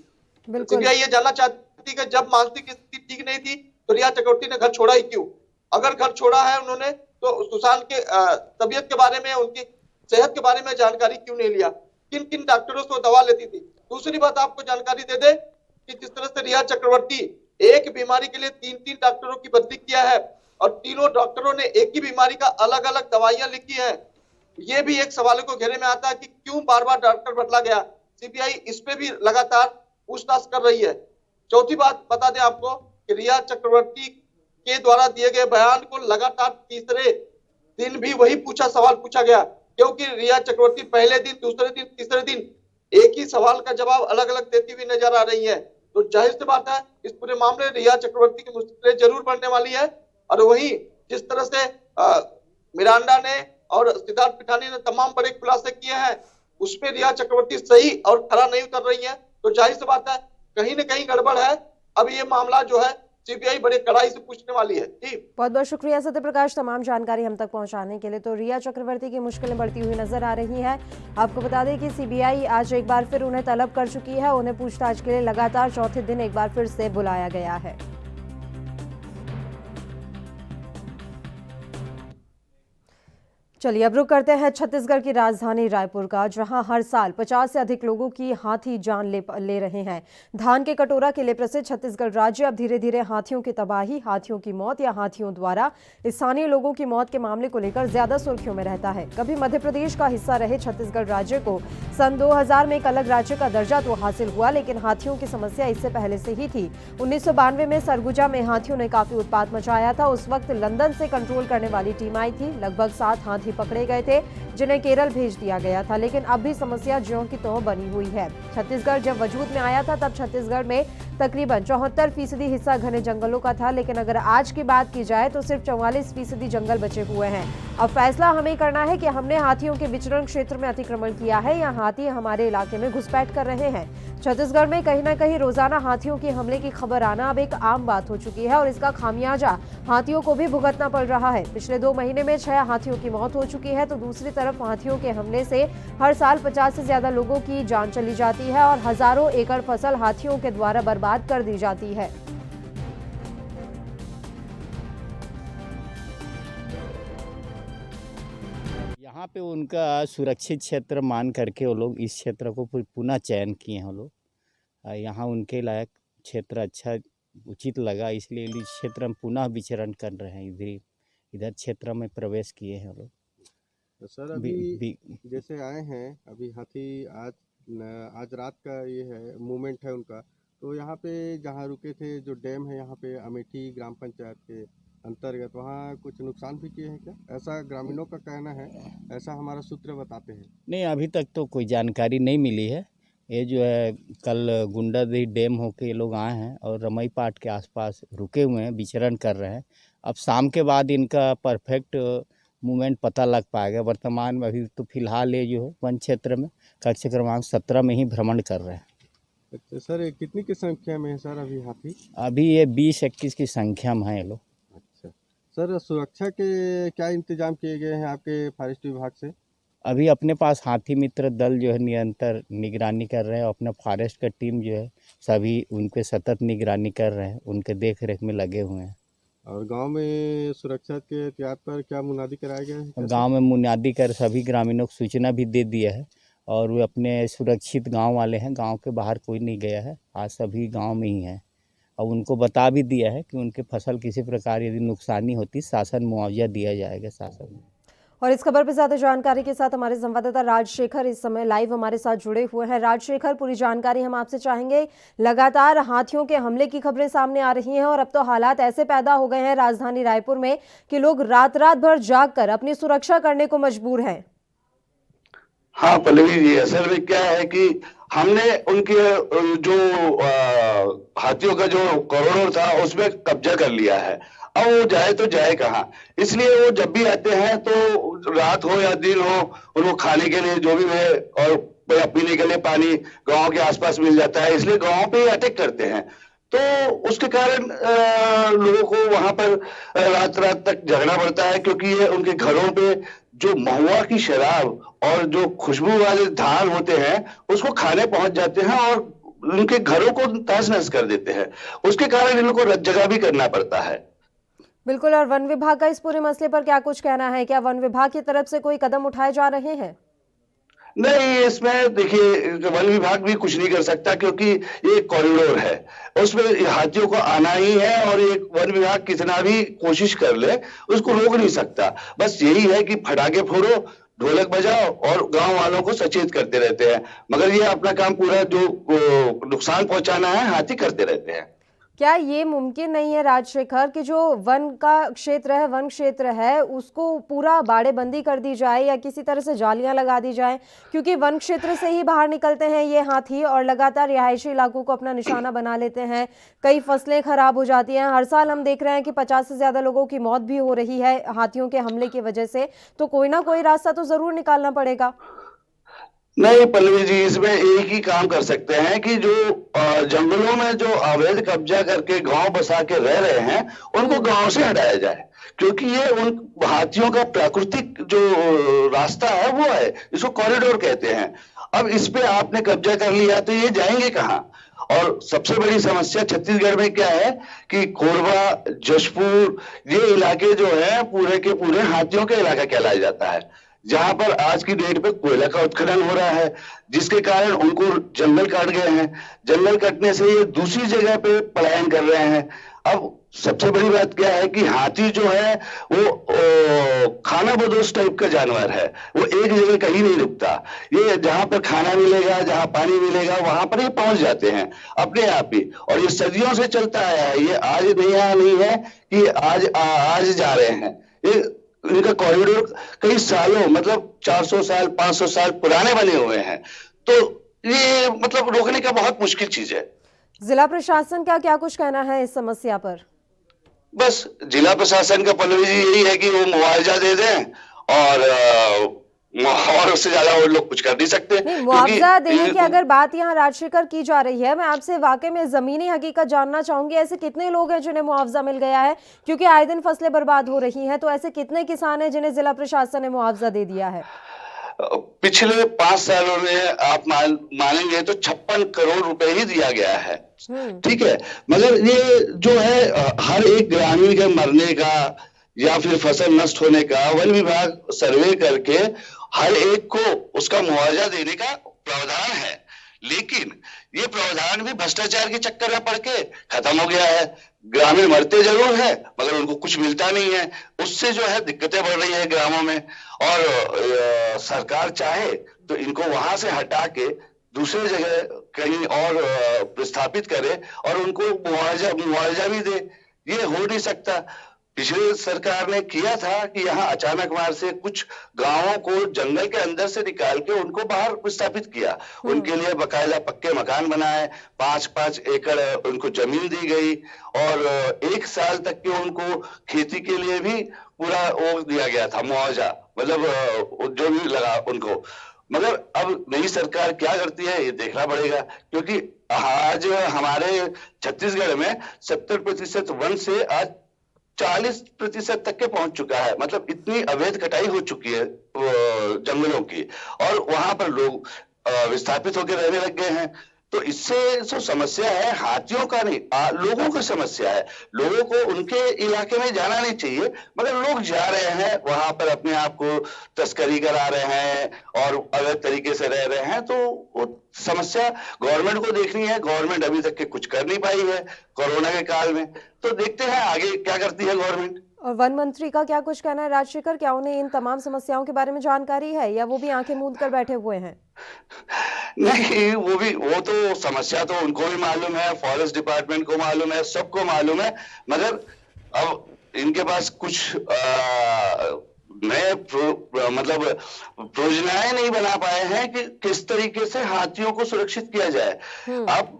सीबीआई ये जानना चाहती है जब मानसिक स्थिति ठीक नहीं थी तो रिया चक्रवर्ती ने घर छोड़ा ही क्यों। अगर घर छोड़ा है उन्होंने तो सुशांत के तबीयत के बारे में, उनकी सेहत के बारे में जानकारी क्यों नहीं लिया, किन किन डॉक्टरों से दवा लेती थी। दूसरी बात आपको जानकारी दे दे कि जिस तरह से रिया चक्रवर्ती एक बीमारी के लिए 3-3 डॉक्टरों की बदली किया है और तीनों डॉक्टरों ने एक ही बीमारी का अलग अलग दवाइयां लिखी है, ये भी एक सवाल को घेरे में आता है कि क्यों बार बार डॉक्टर बदला गया। सीबीआई इस पे भी लगातार पूछताछ कर रही है। चौथी बात बता दें आपको कि रिया चक्रवर्ती के द्वारा दिए गए बयान को लगातार तीसरे दिन भी वही सवाल पूछा गया, क्योंकि रिया चक्रवर्ती पहले दिन, दूसरे दिन, तीसरे दिन एक ही सवाल का जवाब अलग अलग देती हुई नजर आ रही है। तो जाहिर सी बात है इस पूरे मामले रिया चक्रवर्ती की मुश्किलें जरूर बढ़ने वाली है। और वही जिस तरह से मिरांडा ने और सिद्धार्थ पिठानी ने तमाम बड़े खुलासे किए हैं, उसमें रिया चक्रवर्ती सही और खरा नहीं उतर रही है। तो जाहिर सी बात है कहीं न कहीं गड़बड़ है। अब ये मामला जो है सीबीआई बड़े कड़ाई से पूछने वाली है। जी बहुत बहुत शुक्रिया सत्य प्रकाश तमाम जानकारी हम तक पहुंचाने के लिए। तो रिया चक्रवर्ती की मुश्किलें बढ़ती हुई नजर आ रही हैं। आपको बता दें कि सीबीआई आज एक बार फिर उन्हें तलब कर चुकी है। उन्हें पूछताछ के लिए लगातार चौथे दिन एक बार फिर से बुलाया गया है। चलिए अब रुक करते हैं छत्तीसगढ़ की राजधानी रायपुर का, जहां हर साल 50 से अधिक लोगों की हाथी जान ले रहे हैं। धान के कटोरा के लिए प्रसिद्ध छत्तीसगढ़ राज्य अब धीरे धीरे हाथियों की तबाही, हाथियों की मौत या हाथियों द्वारा स्थानीय लोगों की मौत के मामले को लेकर ज्यादा सुर्खियों में रहता है। कभी मध्य प्रदेश का हिस्सा रहे छत्तीसगढ़ राज्य को सन 2000 में एक अलग राज्य का दर्जा तो हासिल हुआ, लेकिन हाथियों की समस्या इससे पहले से ही थी। 1992 में सरगुजा में हाथियों ने काफी उत्पात मचाया था। उस वक्त लंदन से कंट्रोल करने वाली टीम आई थी। लगभग 7 हाथी पकड़े गए थे जिन्हें केरल भेज दिया गया था, लेकिन अब भी समस्या ज्यों की त्यों बनी हुई है। छत्तीसगढ़ जब वजूद में आया था तब छत्तीसगढ़ में तकरीबन 74% हिस्सा घने जंगलों का था, लेकिन अगर आज की बात की जाए तो सिर्फ 44% जंगल बचे हुए हैं। अब फैसला हमें करना है कि हमने हाथियों के विचरण क्षेत्र में अतिक्रमण किया है या हाथी हमारे इलाके में घुसपैठ कर रहे हैं। छत्तीसगढ़ में कहीं न कहीं रोजाना हाथियों के हमले की खबर आना अब एक आम बात हो चुकी है और इसका खामियाजा हाथियों को भी भुगतना पड़ रहा है। पिछले 2 महीने में 6 हाथियों की मौत हो चुकी है, तो दूसरी तरफ हाथियों के हमले से हर साल 50 से ज्यादा लोगों की जान चली जाती है और हजारों एकड़ फसल हाथियों के द्वारा बर्बाद कर दी जाती है। यहाँ पे उनका सुरक्षित क्षेत्र मान करके वो लोग इस क्षेत्र को पुनः चयन किए हैं। वो लोग यहाँ उनके लायक क्षेत्र अच्छा उचित लगा, इसलिए इस क्षेत्र में पुनः विचरण कर रहे हैं। इधर क्षेत्र में प्रवेश किए हैं लोग। तो सर अभी जैसे आए हैं, अभी हाथी आज रात का ये है मूवमेंट है उनका, तो यहाँ पे जहाँ रुके थे जो डैम है यहाँ पे अमेठी ग्राम पंचायत के अंतर्गत वहाँ कुछ नुकसान भी किए हैं क्या? ऐसा ग्रामीणों का कहना है, ऐसा हमारा सूत्र बताते हैं। नहीं, अभी तक तो कोई जानकारी नहीं मिली है। ये जो है कल गुंडादेही डैम होके ये लोग आए हैं और रमई पाट के आसपास रुके हुए हैं, विचरण कर रहे हैं। अब शाम के बाद इनका परफेक्ट मूवमेंट पता लग पाएगा। वर्तमान में अभी तो फिलहाल ये जो है वन क्षेत्र में कक्ष क्रमांक 17 में ही भ्रमण कर रहे हैं। अच्छा सर, ये कितनी की संख्या में है सर अभी हाथी? अभी ये 20-21 की संख्या में है ये लोग। अच्छा सर, सुरक्षा के क्या इंतजाम किए गए हैं आपके फॉरेस्ट विभाग से? अभी अपने पास हाथी मित्र दल जो है निरंतर निगरानी कर रहे हैं। अपना फॉरेस्ट का टीम जो है सभी उनके सतत निगरानी कर रहे हैं, उनके देख रेख में लगे हुए हैं। और गांव में सुरक्षा के एहतियात पर क्या मुनादी कराया गया है? गांव में मुनादी कर सभी ग्रामीणों को सूचना भी दे दिया है और वे अपने सुरक्षित गांव वाले हैं। गांव के बाहर कोई नहीं गया है, आज सभी गांव में ही हैं। और उनको बता भी दिया है कि उनके फसल किसी प्रकार यदि नुकसानी होती शासन मुआवजा दिया जाएगा शासन। और इस खबर पर ज्यादा जानकारी के साथ हमारे संवाददाता राजशेखर इस समय लाइव हमारे साथ जुड़े हुए हैं। राजशेखर, पूरी जानकारी हम आपसे चाहेंगे। लगातार हाथियों के हमले की खबरें सामने आ रही हैं और अब तो हालात ऐसे पैदा हो गए हैं राजधानी रायपुर में कि लोग रात रात भर जागकर अपनी सुरक्षा करने को मजबूर हैं। हाँ पल्लवी जी, असल में क्या है कि हमने उनके जो हाथियों का जो कॉरिडोर था उसमें कब्जा कर लिया है। अब वो जाए तो जाए कहाँ, इसलिए वो जब भी आते हैं तो रात हो या दिन हो उनको खाने के लिए जो भी है और पीने के लिए पानी गांव के आसपास मिल जाता है, इसलिए गांव पे अटैक करते हैं। तो उसके कारण लोगों को वहां पर रात रात तक जगना पड़ता है, क्योंकि ये उनके घरों पे जो महुआ की शराब और जो खुशबू वाले धान होते हैं उसको खाने पहुंच जाते हैं और उनके घरों को तहस नहस कर देते हैं। उसके कारण इन लोगों को जगह भी करना पड़ता है। बिल्कुल, और वन विभाग का इस पूरे मसले पर क्या कुछ कहना है? क्या वन विभाग की तरफ से कोई कदम उठाए जा रहे हैं? नहीं, इसमें देखिए वन विभाग भी कुछ नहीं कर सकता, क्योंकि ये एक कॉरिडोर है, उसमें हाथियों को आना ही है और एक वन विभाग कितना भी कोशिश कर ले उसको रोक नहीं सकता। बस यही है कि फटाके फोड़ो, ढोलक बजाओ और गांव वालों को सचेत करते रहते हैं, मगर ये अपना काम पूरा जो नुकसान पहुंचाना है हाथी करते रहते हैं। क्या ये मुमकिन नहीं है राजशेखर कि जो वन क्षेत्र है उसको पूरा बाड़ेबंदी कर दी जाए या किसी तरह से जालियां लगा दी जाए? क्योंकि वन क्षेत्र से ही बाहर निकलते हैं ये हाथी और लगातार रिहायशी इलाकों को अपना निशाना बना लेते हैं। कई फसलें खराब हो जाती हैं। हर साल हम देख रहे हैं कि 50 से ज्यादा लोगों की मौत भी हो रही है हाथियों के हमले की वजह से। तो कोई ना कोई रास्ता तो जरूर निकालना पड़ेगा। नहीं पल्लवी जी, इसमें एक ही काम कर सकते हैं कि जो जंगलों में जो अवैध कब्जा करके गांव बसा के रह रहे हैं उनको गांव से हटाया जाए, क्योंकि ये उन हाथियों का प्राकृतिक जो रास्ता है वो है, इसको कॉरिडोर कहते हैं। अब इस पे आपने कब्जा कर लिया तो ये जाएंगे कहाँ? और सबसे बड़ी समस्या छत्तीसगढ़ में क्या है कि कोरबा, जशपुर ये इलाके जो है पूरे के पूरे हाथियों के इलाका कहलाया जाता है, जहां पर आज की डेट पे कोयला का उत्खनन हो रहा है, जिसके कारण उनको जंगल काट गए हैं। जंगल कटने से ये दूसरी जगह पे पलायन कर रहे हैं। अब सबसे बड़ी बात क्या है कि हाथी जो है वो खाना बदोश टाइप का जानवर है, वो एक जगह कहीं नहीं रुकता। ये जहां पर खाना मिलेगा, जहां पानी मिलेगा वहां पर ये पहुंच जाते हैं अपने आप ही, और ये सदियों से चलता आया है। ये आज नहीं है कि आज जा रहे हैं, ये इनका कॉरिडोर कई सालों मतलब 400 साल 500 साल पुराने बने हुए हैं, तो ये मतलब रोकने का बहुत मुश्किल चीज है। जिला प्रशासन का क्या कुछ कहना है इस समस्या पर? बस जिला प्रशासन का पल्लवी जी यही है कि वो मुआवजा दे दें और उससे ज्यादा वो लोग कुछ कर नहीं सकते। नहीं, मुआवजा देने की अगर बात यहाँ राजशेखर की जा रही है, मैं आपसे वाकई में जमीनी हकीकत जानना चाहूंगी। ऐसे कितने लोग हैं जिन्हें मुआवजा मिल गया है? क्योंकि आए दिन फसलें बर्बाद हो रही हैं, तो ऐसे कितने किसान हैं जिन्हें जिला प्रशासन ने मुआवजा दे दिया है? पिछले 5 सालों में आप मानेंगे तो 56 करोड़ रुपए ही दिया गया है। ठीक है, मगर ये जो है हर एक ग्रामीण के मरने का या फिर फसल नष्ट होने का वन विभाग सर्वे करके हर एक को उसका मुआवजा देने का प्रावधान है, लेकिन ये प्रावधान भी भ्रष्टाचार के चक्कर में पड़ के खत्म हो गया है। ग्रामीण मरते जरूर है मगर उनको कुछ मिलता नहीं है, उससे जो है दिक्कतें बढ़ रही है ग्रामों में। और सरकार चाहे तो इनको वहां से हटा के दूसरे जगह कहीं और प्रस्थापित करे और उनको मुआवजा भी दे, ये हो नहीं सकता। पिछली सरकार ने किया था कि यहाँ अचानक मार से कुछ गांवों को जंगल के अंदर से निकाल के उनको बाहर विस्थापित किया। उनके लिए बकायदा पक्के मकान बनाए, 5-5 एकड़ उनको जमीन दी गई और 1 साल तक के उनको खेती के लिए भी पूरा वो दिया गया था, मुआवजा, मतलब जो भी लगा उनको। मगर अब नई सरकार क्या करती है ये देखना पड़ेगा, क्योंकि आज हमारे छत्तीसगढ़ में 70% वन से आज 40% तक के पहुंच चुका है। मतलब इतनी अवैध कटाई हो चुकी है जंगलों की, और वहां पर लोग विस्थापित होकर रहने लग गए हैं। तो इससे जो समस्या है हाथियों का नहीं, लोगों की समस्या है। लोगों को उनके इलाके में जाना नहीं चाहिए, मगर लोग जा रहे हैं वहां पर, अपने आप को तस्करी करा रहे हैं और अवैध तरीके से रह रहे हैं। तो वो समस्या गवर्नमेंट को देखनी है। गवर्नमेंट अभी तक के कुछ कर नहीं पाई है कोरोना के काल में, तो देखते हैं आगे क्या करती है गवर्नमेंट। और वन मंत्री का क्या कुछ कहना है राजशेखर? क्या उन्हें इन तमाम समस्याओं के बारे में जानकारी है या वो भी आंखें मूंद कर बैठे हुए हैं? नहीं, वो तो समस्या तो उनको भी मालूम है, फॉरेस्ट डिपार्टमेंट को मालूम है, सबको मालूम है, मगर अब इनके पास कुछ नए मतलब योजनाएं नहीं बना पाए हैं कि किस तरीके से हाथियों को सुरक्षित किया जाए। अब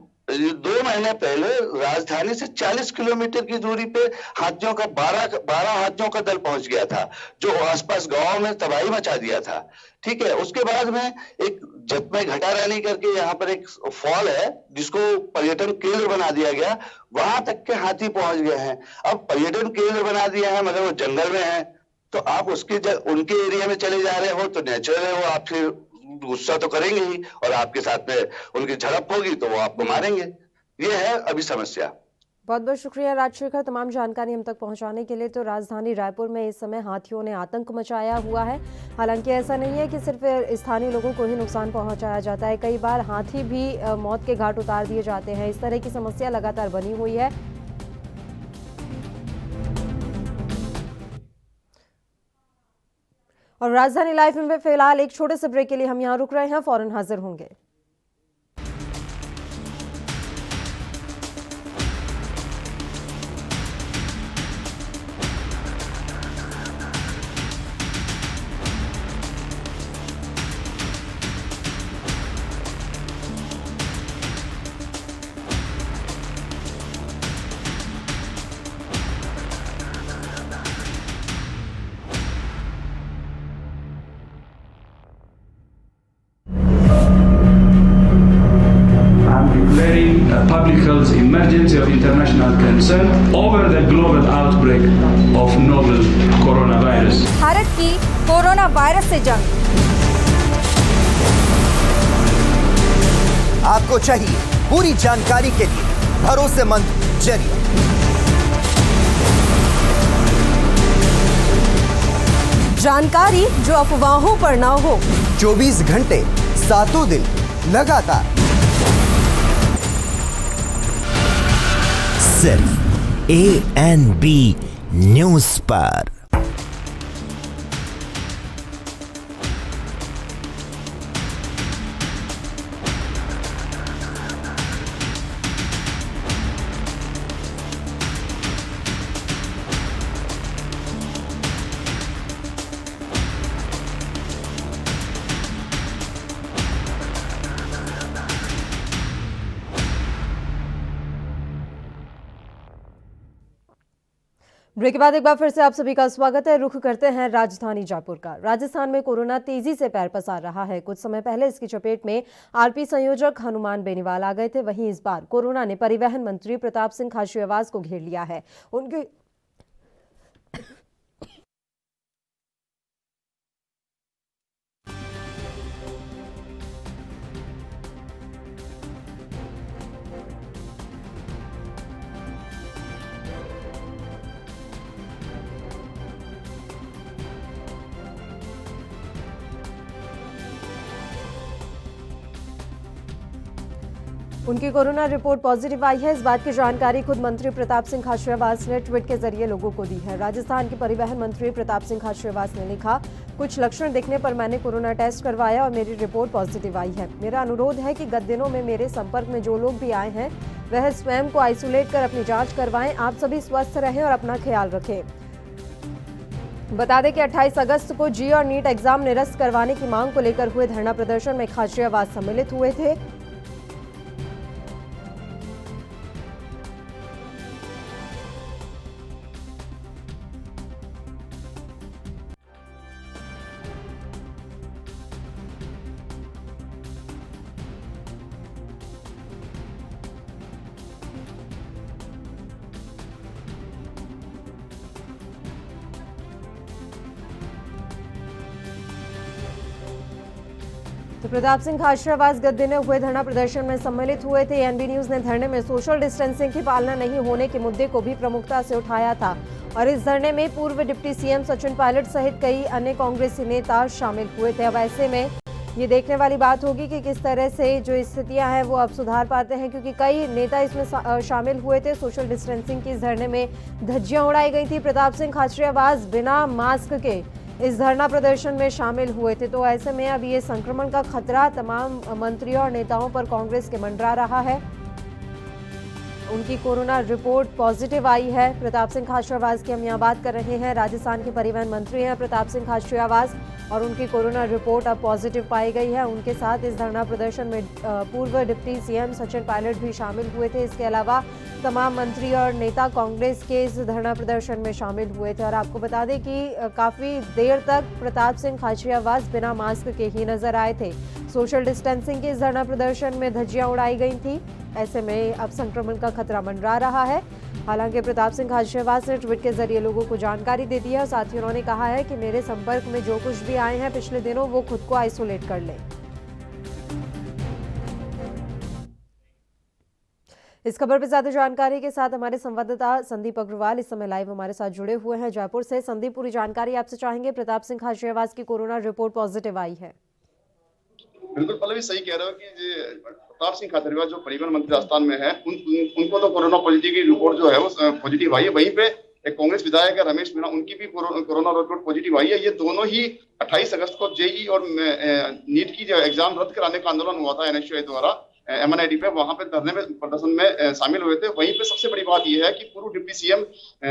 2 महीने पहले राजधानी से 40 किलोमीटर की दूरी पे हाथियों का 12 हाथियों का दल पहुंच गया था, जो आसपास गांव में तबाही मचा दिया था। ठीक है, उसके बाद में एक जतमे घटा रानी करके यहाँ पर एक फॉल है जिसको पर्यटन केंद्र बना दिया गया, वहां तक के हाथी पहुंच गए हैं। अब पर्यटन केंद्र बना दिया है मगर वो जंगल में है, तो आप उनके एरिया में चले जा रहे हो तो नेचुरल है, वो आपसे गुस्सा तो करेंगे ही और आपके साथ में उनकी झड़प होगी तो वो आपको मारेंगे। ये है अभी समस्या। बहुत बहुत शुक्रिया राजशेखर तमाम जानकारी हम तक पहुंचाने के लिए। तो राजधानी रायपुर में इस समय हाथियों ने आतंक मचाया हुआ है। हालांकि ऐसा नहीं है कि सिर्फ स्थानीय लोगों को ही नुकसान पहुंचाया जाता है, कई बार हाथी भी मौत के घाट उतार दिए जाते हैं। इस तरह की समस्या लगातार बनी हुई है। और राजधानी लाइव में फिलहाल एक छोटे से ब्रेक के लिए हम यहाँ रुक रहे हैं, फौरन हाजिर होंगे। Public health emergency of international concern over the global outbreak of novel coronavirus. Bharat की कोरोना वायरस से जंग। आपको चाहिए पूरी जानकारी के लिए भरोसेमंद जरिया। जानकारी जो अफवाहों पर ना हो, 24 घंटे 7 दिन लगातार, सिर्फ ANB न्यूज पर। ब्रेक के बाद एक बार फिर से आप सभी का स्वागत है। रुख करते हैं राजधानी जयपुर का। राजस्थान में कोरोना तेजी से पैर पसार रहा है। कुछ समय पहले इसकी चपेट में आरपी संयोजक हनुमान बेनीवाल आ गए थे। वहीं इस बार कोरोना ने परिवहन मंत्री प्रताप सिंह खाचरियावास को घेर लिया है। उनके उनकी कोरोना रिपोर्ट पॉजिटिव आई है। इस बात की जानकारी खुद मंत्री प्रताप सिंह खाचरियावास ने ट्वीट के जरिए लोगों को दी है। राजस्थान के परिवहन मंत्री प्रताप सिंह खाचरियावास ने लिखा, कुछ लक्षण दिखने पर मैंने कोरोना टेस्ट करवाया और मेरी रिपोर्ट पॉजिटिव आई है। मेरा अनुरोध है कि गत दिनों में मेरे संपर्क में जो लोग भी आए हैं वह स्वयं को आइसोलेट कर अपनी जांच करवाएं। आप सभी स्वस्थ रहें और अपना ख्याल रखें। बता दें कि 28 अगस्त को जी और नीट एग्जाम निरस्त करवाने की मांग को लेकर हुए धरना प्रदर्शन में खाचरियावास सम्मिलित हुए थे। तो प्रताप सिंह खाचरियावास गद्दी ने हुए धरना प्रदर्शन में सम्मिलित हुए थे। एनबी न्यूज ने धरने में सोशल डिस्टेंसिंग की पालना नहीं होने के मुद्दे को भी प्रमुखता से उठाया था और इस धरने में पूर्व डिप्टी सीएम सचिन पायलट सहित कई अन्य कांग्रेसी नेता शामिल हुए थे। अब ऐसे में ये देखने वाली बात होगी कि किस तरह से जो स्थितियां हैं वो अब सुधार पाते हैं, क्योंकि कई नेता इसमें शामिल हुए थे। सोशल डिस्टेंसिंग की इस धरने में धज्जियां उड़ाई गई थी। प्रताप सिंह खाचरियावास बिना मास्क के इस धरना प्रदर्शन में शामिल हुए थे। तो ऐसे में अब ये संक्रमण का खतरा तमाम मंत्रियों और नेताओं पर कांग्रेस के मंडरा रहा है। उनकी कोरोना रिपोर्ट पॉजिटिव आई है। प्रताप सिंह खाचरियावास की हम यहाँ बात कर रहे हैं। राजस्थान के परिवहन मंत्री हैं प्रताप सिंह खाचरियावास और उनकी कोरोना रिपोर्ट अब पॉजिटिव पाई गई है। उनके साथ इस धरना प्रदर्शन में पूर्व डिप्टी सीएम सचिन पायलट भी शामिल हुए थे। इसके अलावा तमाम मंत्री और नेता कांग्रेस के इस धरना प्रदर्शन में शामिल हुए थे। और आपको बता दें कि काफी देर तक प्रताप सिंह खाचरियावास बिना मास्क के ही नजर आए थे। सोशल डिस्टेंसिंग के इस धरना प्रदर्शन में धज्जियां उड़ाई गई थी। ऐसे में अब संक्रमण का खतरा मंडरा रहा है। हालांकि प्रताप सिंह खाचरियावास ने ट्वीट के जरिए लोगों को जानकारी दे दी है और साथ ही उन्होंने कहा है कि मेरे संपर्क में जो कुछ भी आए हैं पिछले दिनों वो खुद को आइसोलेट कर लें। इस खबर पर ज्यादा जानकारी के साथ हमारे संवाददाता संदीप अग्रवाल इस समय लाइव हमारे साथ जुड़े हुए हैं जयपुर से। संदीप, पूरी जानकारी आपसे चाहेंगे। प्रताप सिंह खाचरियावास की कोरोना रिपोर्ट पॉजिटिव आई है। बिल्कुल पल्लवी, सही कह रहे हो कि प्रताप सिंह खाचरियावास जो परिवहन मंत्री राजस्थान में है उनको तो कोरोना पॉजिटिव की रिपोर्ट जो है वो पॉजिटिव आई है। वहीं पे एक कांग्रेस विधायक है रमेश मीणा, उनकी भी कोरोना रिपोर्ट पॉजिटिव आई है। ये दोनों ही 28 अगस्त को जेई और नीट की जो एग्जाम रद्द कराने का आंदोलन हुआ था एनएसयूआई द्वारा एमएनआईटी पे, वहां पे धरने में प्रदर्शन में शामिल हुए थे। वहीं पे सबसे बड़ी बात यह है कि पूर्व डिप्टी सीएम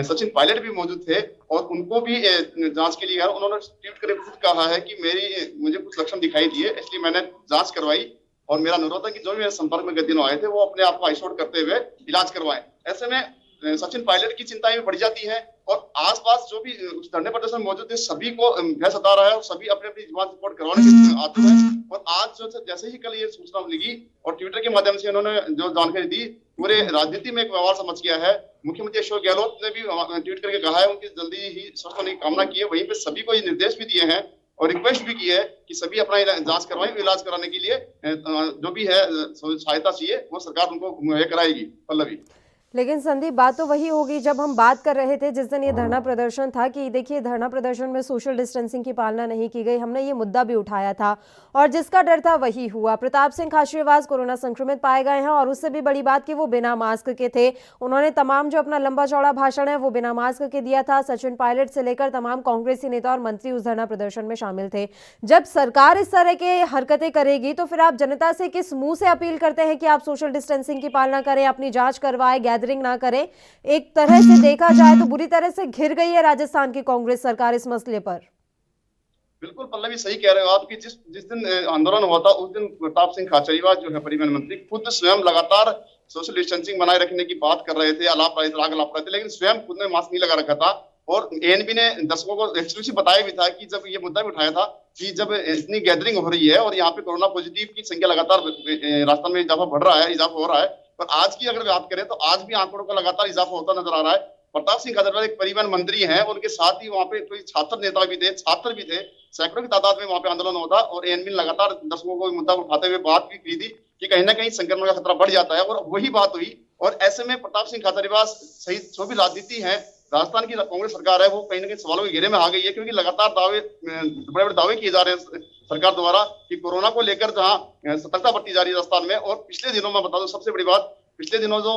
सचिन पायलट भी मौजूद थे और उनको भी जांच के लिए उन्होंने ट्वीट करके खुद कहा है कि मुझे कुछ लक्षण दिखाई दिए, इसलिए मैंने जांच करवाई और मेरा अनुरोध है कि जो भी मेरे संपर्क में गद्दी आए थे वो अपने आप को आइसोलेट करते हुए इलाज करवाएं। ऐसे में सचिन पायलट की चिंता भी बढ़ जाती है और आसपास जो भी उस धरने प्रदर्शन में मौजूद थे सभी को भय सता रहा है और सभी अपने अपनी जांच रिपोर्ट करवाने के आतुर है। और आज जो जैसे ही कल ये सूचना मिली और ट्विटर के माध्यम से उन्होंने जो जानकारी दी, पूरे राजनीति में एक व्यवहार समझ गया है। मुख्यमंत्री अशोक गहलोत ने भी ट्वीट करके कहा है उनकी जल्दी ही स्वस्थ होने की कामना की है। वहीं पे सभी को ये निर्देश भी दिए हैं और रिक्वेस्ट भी की है कि सभी अपना जांच करवाएं। इलाज कराने के लिए जो भी है सहायता चाहिए वो सरकार उनको मुहैया कराएगी। पल्लवी, लेकिन संदीप, बात तो वही होगी जब हम बात कर रहे थे जिस दिन ये धरना प्रदर्शन था कि देखिए धरना प्रदर्शन में सोशल डिस्टेंसिंग की पालना नहीं की गई। हमने ये मुद्दा भी उठाया था और जिसका डर था वही हुआ। प्रताप सिंह खाचरियावास कोरोना संक्रमित पाए गए हैं और उससे भी बड़ी बात कि वो बिना मास्क के थे। उन्होंने तमाम जो अपना लंबा चौड़ा भाषण है वो बिना मास्क के दिया था। सचिन पायलट से लेकर तमाम कांग्रेसी नेता और मंत्री उस धरना प्रदर्शन में शामिल थे। जब सरकार इस तरह के हरकतें करेगी तो फिर आप जनता से किस मुंह से अपील करते हैं कि आप सोशल डिस्टेंसिंग की पालना करें, अपनी जांच करवाएं, गैदरिंग ना करें। एक तरह से देखा जाए तो बुरी तरह से घिर गई है राजस्थान की कांग्रेस सरकार इस मसले पर। बिल्कुल पल्लवी, सही कह रहे हो आप कि जिस दिन आंदोलन हुआ था उस दिन प्रताप सिंह खाचरियावास जो है परिवहन मंत्री खुद स्वयं लगातार सोशल डिस्टेंसिंग बनाए रखने की बात कर रहे थे, आलाप रहे थे, लेकिन स्वयं खुद ने मास्क नहीं लगा रखा था। और एएनबी ने दर्शकों को एक्सक्लूसिव बताया भी था कि जब ये मुद्दा भी उठाया था कि जब इतनी गैदरिंग हो रही है और यहाँ पे कोरोना पॉजिटिव की संख्या लगातार राजस्थान में इजाफा बढ़ रहा है, इजाफा हो रहा है, पर आज की अगर बात करें तो आज भी आंकड़ों का लगातार इजाफा होता नजर आ रहा है। प्रताप सिंह खाचरियावास एक परिवहन मंत्री हैं, उनके साथ ही वहाँ पे कोई छात्र नेता भी थे, छात्र भी थे, सैकड़ों की तादाद में वहाँ पे आंदोलन होता और एएनबी लगातार दर्शकों को मुद्दा उठाते हुए बात भी की थी कि कहीं ना कहीं संक्रमण का खतरा बढ़ जाता है और वही बात हुई। और ऐसे में प्रताप सिंह खाचरियावास सहित जो भी राजनीति है, राजस्थान की कांग्रेस सरकार है, वो कहीं ना कहीं सवालों के घेरे में आ गई है, क्योंकि लगातार बड़े बड़े दावे किए जा रहे हैं सरकार द्वारा कि कोरोना को लेकर जहाँ सतर्कता बरती जा रही है राजस्थान में। और पिछले दिनों में बता दूं सबसे बड़ी बात, पिछले दिनों जो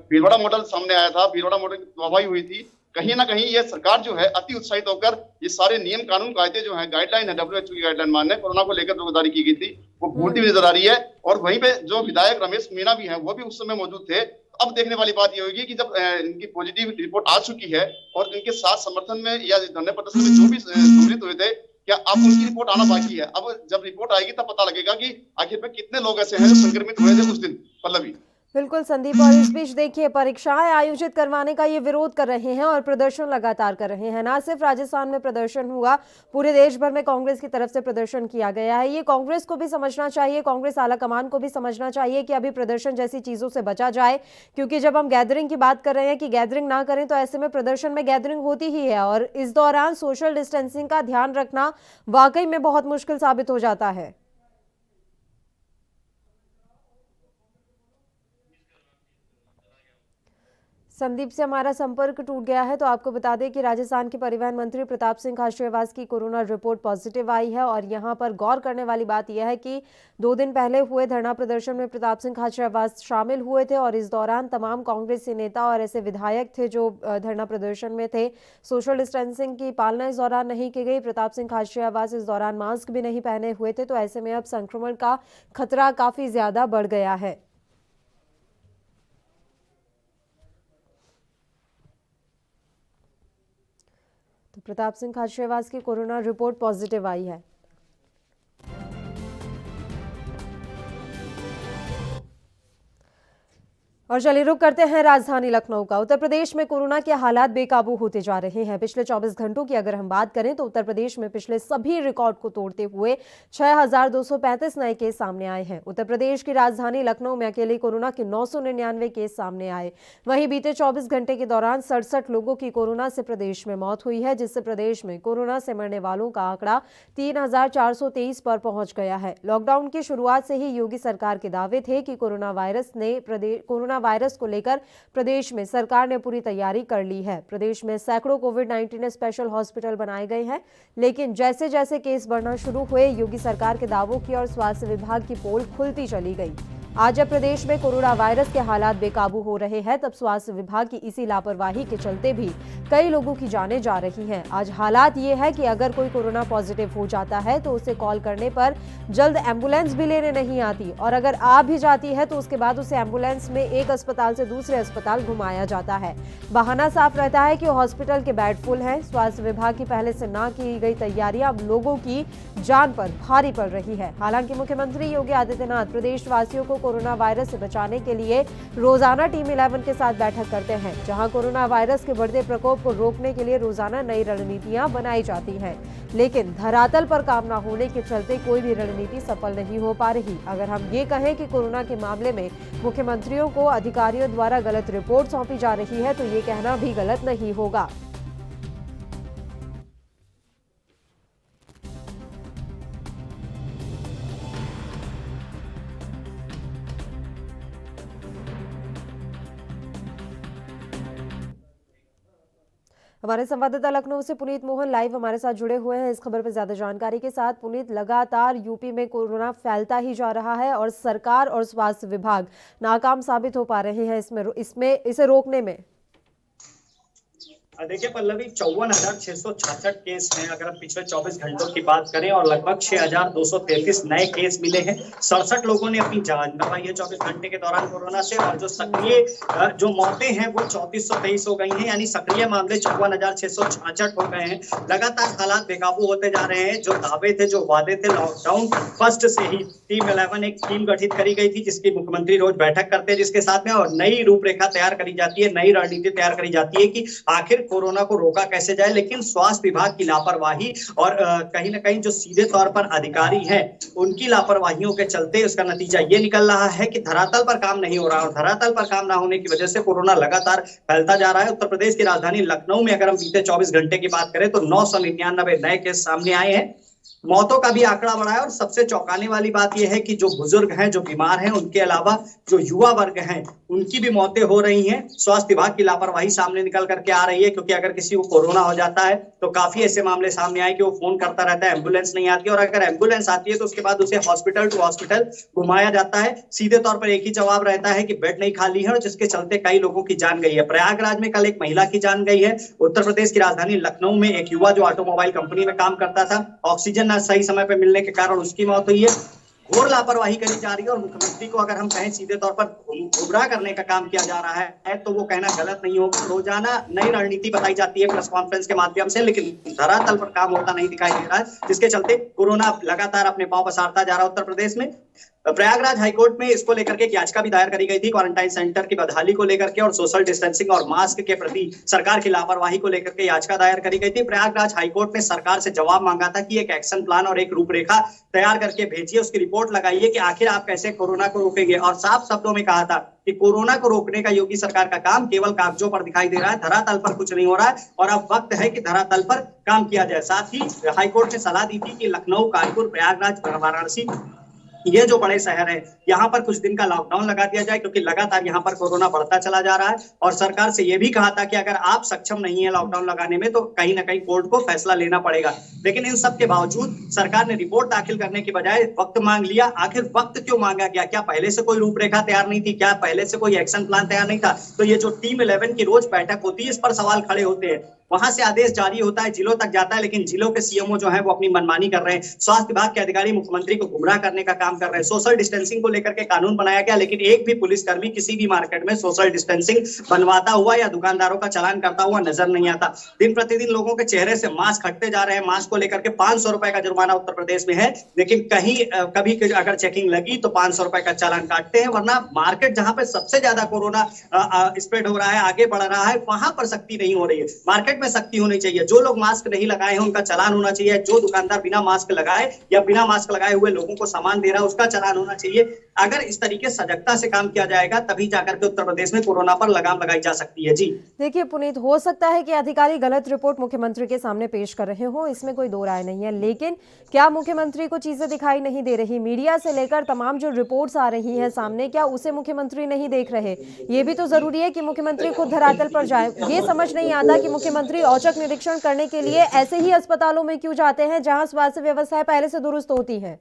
भीलवाड़ा मॉडल सामने आया था, भीलवाड़ा मॉडल की तबाही हुई थी, कहीं ना कहीं ये सरकार जो है अति उत्साहित होकर ये सारे नियम कानून कायदे जो है, गाइडलाइन है, WHO की गाइडलाइन मानने कोरोना को लेकर रोकथाम की गई थी, वो भूलती हुई नजर आ रही है। और वहीं पे जो विधायक रमेश मीणा भी है वो भी उस समय मौजूद थे। अब देखने वाली बात ये होगी कि जब इनकी पॉजिटिव रिपोर्ट आ चुकी है और इनके साथ समर्थन में या धरने प्रदर्शन में जो भी सम्मिलित हुए थे, क्या अब उनकी रिपोर्ट आना बाकी है? अब जब रिपोर्ट आएगी तब पता लगेगा कि आखिर में कितने लोग ऐसे हैं जो संक्रमित हुए थे उस दिन। पल्लवी। बिल्कुल संदीप, और इस बीच देखिए परीक्षाएं आयोजित करवाने का ये विरोध कर रहे हैं और प्रदर्शन लगातार कर रहे हैं। ना सिर्फ राजस्थान में प्रदर्शन हुआ, पूरे देश भर में कांग्रेस की तरफ से प्रदर्शन किया गया है। ये कांग्रेस को भी समझना चाहिए, कांग्रेस आलाकमान को भी समझना चाहिए कि अभी प्रदर्शन जैसी चीजों से बचा जाए, क्योंकि जब हम गैदरिंग की बात कर रहे हैं कि गैदरिंग ना करें, तो ऐसे में प्रदर्शन में गैदरिंग होती ही है और इस दौरान सोशल डिस्टेंसिंग का ध्यान रखना वाकई में बहुत मुश्किल साबित हो जाता है। संदीप से हमारा संपर्क टूट गया है, तो आपको बता दें कि राजस्थान के परिवहन मंत्री प्रताप सिंह खाचरियावास की कोरोना रिपोर्ट पॉजिटिव आई है। और यहां पर गौर करने वाली बात यह है कि 2 दिन पहले हुए धरना प्रदर्शन में प्रताप सिंह खाचरियावास शामिल हुए थे और इस दौरान तमाम कांग्रेसी नेता और ऐसे विधायक थे जो धरना प्रदर्शन में थे। सोशल डिस्टेंसिंग की पालना इस दौरान नहीं की गई। प्रताप सिंह खाचरियावास इस दौरान मास्क भी नहीं पहने हुए थे, तो ऐसे में अब संक्रमण का खतरा काफी ज्यादा बढ़ गया है। तो प्रताप सिंह खाचरियावास की कोरोना रिपोर्ट पॉजिटिव आई है। और चलिए रुक करते हैं राजधानी लखनऊ का। उत्तर प्रदेश में कोरोना के हालात बेकाबू होते जा रहे हैं। पिछले 24 घंटों की अगर हम बात करें तो उत्तर प्रदेश में पिछले सभी रिकॉर्ड को तोड़ते हुए 6,235 नए केस सामने आए हैं। उत्तर प्रदेश की राजधानी लखनऊ में अकेले कोरोना के 999 केस सामने आए। वहीं बीते 24 घंटे के दौरान 67 लोगों की कोरोना से प्रदेश में मौत हुई है, जिससे प्रदेश में कोरोना से मरने वालों का आंकड़ा 3,423 पर पहुंच गया है। लॉकडाउन की शुरुआत से ही योगी सरकार के दावे थे कि कोरोना वायरस को लेकर प्रदेश में सरकार ने पूरी तैयारी कर ली है। प्रदेश में सैकड़ों कोविड-19 स्पेशल हॉस्पिटल बनाए गए हैं, लेकिन जैसे जैसे केस बढ़ना शुरू हुए, योगी सरकार के दावों की और स्वास्थ्य विभाग की पोल खुलती चली गई। आज जब प्रदेश में कोरोना वायरस के हालात बेकाबू हो रहे हैं, तब स्वास्थ्य विभाग की इसी लापरवाही के चलते भी कई लोगों की जानें जा रही हैं। आज हालात ये है कि अगर कोई कोरोना पॉजिटिव हो जाता है तो उसे कॉल करने पर जल्द एम्बुलेंस भी लेने नहीं आती, और अगर आ भी जाती है तो उसके बाद उसे एम्बुलेंस में एक अस्पताल से दूसरे अस्पताल घुमाया जाता है। बहाना साफ रहता है कि हॉस्पिटल के बेड फुल हैं। स्वास्थ्य विभाग की पहले से ना की गई तैयारियां अब लोगों की जान पर भारी पड़ रही है। हालांकि मुख्यमंत्री योगी आदित्यनाथ प्रदेशवासियों को कोरोना वायरस से बचाने के लिए रोजाना टीम 11 के साथ बैठक करते हैं, जहां कोरोना वायरस के बढ़ते प्रकोप को रोकने के लिए रोजाना नई रणनीतियां बनाई जाती हैं, लेकिन धरातल पर काम न होने के चलते कोई भी रणनीति सफल नहीं हो पा रही। अगर हम ये कहें कि कोरोना के मामले में मुख्यमंत्रियों को अधिकारियों द्वारा गलत रिपोर्ट सौंपी जा रही है, तो ये कहना भी गलत नहीं होगा। हमारे संवाददाता लखनऊ से पुनीत मोहन लाइव हमारे साथ जुड़े हुए हैं इस खबर पर ज्यादा जानकारी के साथ। पुनीत, लगातार यूपी में कोरोना फैलता ही जा रहा है और सरकार और स्वास्थ्य विभाग नाकाम साबित हो पा रहे हैं इसे रोकने में। देखिए पल्लवी, 54,666 केस हैं अगर हम पिछले 24 घंटों की बात करें, और लगभग 6,233 नए केस मिले हैं। 67 लोगों ने अपनी जान गंवाई है 24 घंटे के दौरान कोरोना से, और जो सक्रिय जो मौतें हैं वो 3423 हो गई हैं, यानी सक्रिय मामले 54,666 हो गए हैं। लगातार हालात बेकाबू होते जा रहे हैं। जो दावे थे, जो वादे थे, लॉकडाउन फर्स्ट से ही टीम 11 एक टीम गठित करी गई थी, जिसकी मुख्यमंत्री रोज बैठक करते हैं, जिसके साथ में और नई रूपरेखा तैयार करी जाती है, नई रणनीति तैयार करी जाती है कि आखिर कोरोना को रोका कैसे जाए। लेकिन स्वास्थ्य विभाग की लापरवाही और कहीं ना कहीं जो सीधे तौर पर अधिकारी हैं उनकी लापरवाहियों के चलते उसका नतीजा ये निकल रहा है कि धरातल पर काम नहीं हो रहा, और धरातल पर काम ना होने की वजह से कोरोना लगातार फैलता जा रहा है। उत्तर प्रदेश की राजधानी लखनऊ में अगर हम बीते 24 घंटे की बात करें तो 999 नए केस सामने आए हैं। मौतों का भी आंकड़ा बढ़ा है, और सबसे चौंकाने वाली बात यह है कि जो बुजुर्ग हैं, जो बीमार हैं, उनके अलावा जो युवा वर्ग हैं उनकी भी मौतें हो रही हैं। स्वास्थ्य विभाग की लापरवाही सामने निकल करके आ रही है, क्योंकि अगर किसी को कोरोना हो जाता है तो काफी ऐसे मामले सामने आए कि वो फोन करता रहता है, एम्बुलेंस नहीं आती, और अगर एम्बुलेंस आती है तो उसके बाद उसे हॉस्पिटल टू हॉस्पिटल घुमाया जाता है। सीधे तौर पर एक ही जवाब रहता है कि बेड नहीं खाली है, और जिसके चलते कई लोगों की जान गई है। प्रयागराज में कल एक महिला की जान गई है। उत्तर प्रदेश की राजधानी लखनऊ में एक युवा जो ऑटोमोबाइल कंपनी में काम करता था, ऑक्सीजन न सही समय पर मिलने के कारण उसकी मौत हुई है। घोर लापरवाही करी जा रही है। और मुख्यमंत्री को अगर हम कहें सीधे तौर पर गुमराह करने का काम किया जा रहा है तो वो कहना गलत नहीं होगा। रोजाना नई रणनीति बताई जाती है प्रेस कॉन्फ्रेंस के माध्यम से, लेकिन धरातल पर काम होता नहीं दिखाई दे रहा है, जिसके चलते कोरोना लगातार अपने पांव पसारता जा रहा है उत्तर प्रदेश में। प्रयागराज हाईकोर्ट में इसको लेकर के एक याचिका भी दायर करी गई थी क्वारंटाइन सेंटर की बदहाली को लेकर के और सोशल डिस्टेंसिंग और मास्क के प्रति सरकार की लापरवाही को लेकर के याचिका दायर करी गई थी। प्रयागराज हाईकोर्ट ने सरकार से जवाब मांगा था कि एक एक्शन प्लान और एक रूपरेखा तैयार करके भेजिए, उसकी रिपोर्ट लगाइए कि आखिर आप कैसे कोरोना को रोकेंगे। और साफ शब्दों में कहा था कि कोरोना को रोकने का योगी सरकार का काम केवल कागजों पर दिखाई दे रहा है, धरातल पर कुछ नहीं हो रहा है और अब वक्त है कि धरातल पर काम किया जाए। साथ ही हाईकोर्ट ने सलाह दी थी कि लखनऊ, कानपुर, प्रयागराज, वाराणसी ये जो बड़े शहर है यहाँ पर कुछ दिन का लॉकडाउन लगा दिया जाए, क्योंकि लगातार यहाँ पर कोरोना बढ़ता चला जा रहा है। और सरकार से ये भी कहा था कि अगर आप सक्षम नहीं है लॉकडाउन लगाने में तो कहीं ना कहीं कोर्ट को फैसला लेना पड़ेगा। लेकिन इन सब के बावजूद सरकार ने रिपोर्ट दाखिल करने की बजाय वक्त मांग लिया। आखिर वक्त क्यों मांगा गया? क्या पहले से कोई रूपरेखा तैयार नहीं थी? क्या पहले से कोई एक्शन प्लान तैयार नहीं था? तो ये जो टीम 11 की रोज बैठक होती है, इस पर सवाल खड़े होते हैं। वहां से आदेश जारी होता है, जिलों तक जाता है, लेकिन जिलों के सीएमओ जो है वो अपनी मनमानी कर रहे हैं। स्वास्थ्य विभाग के अधिकारी मुख्यमंत्री को गुमराह करने का काम कर रहे हैं। सोशल डिस्टेंसिंग को लेकर के कानून बनाया गया, लेकिन एक भी पुलिसकर्मी किसी भी मार्केट में सोशल डिस्टेंसिंग बनवाता हुआ या दुकानदारों का चालान करता हुआ नजर नहीं आता। दिन प्रतिदिन लोगों के चेहरे से मास्क हटते जा रहे हैं। मास्क को लेकर के 500 रुपए का जुर्माना उत्तर प्रदेश में है, लेकिन कहीं कभी अगर चेकिंग लगी तो 500 रुपए का चालान काटते हैं। वरना मार्केट जहां पे सबसे ज्यादा कोरोना स्प्रेड हो रहा है, आगे बढ़ रहा है, वहां पर सख्ती नहीं हो रही है। मार्केट में सख्ती होनी चाहिए। जो लोग मास्क नहीं लगाए हैं उनका चालान होना चाहिए। जो दुकानदार बिना मास्क लगाए या बिना मास्क लगाए हुए लोगों को सामान दे रहा है उसका चालान होना चाहिए। अगर इस तरीके सजगता से काम किया जाएगा तभी जाकर के उत्तर प्रदेश में कोरोना पर लगाम लगाई जा सकती है। जी देखिए पुनीत, हो सकता है कि अधिकारी गलत रिपोर्ट मुख्यमंत्री के सामने पेश कर रहे हो, इसमें कोई दो राय नहीं है, लेकिन क्या मुख्यमंत्री को चीजें दिखाई नहीं दे रही? मीडिया से लेकर तमाम जो रिपोर्ट्स आ रही हैं सामने, क्या उसे मुख्यमंत्री नहीं देख रहे? ये भी तो जरूरी है कि मुख्यमंत्री खुद धरातल पर जाए। ये समझ नहीं आता कि मुख्यमंत्री औचक निरीक्षण करने के लिए ऐसे ही अस्पतालों में क्यों जाते हैं जहां स्वास्थ्य व्यवस्थाएं पहले से दुरुस्त होती हैं।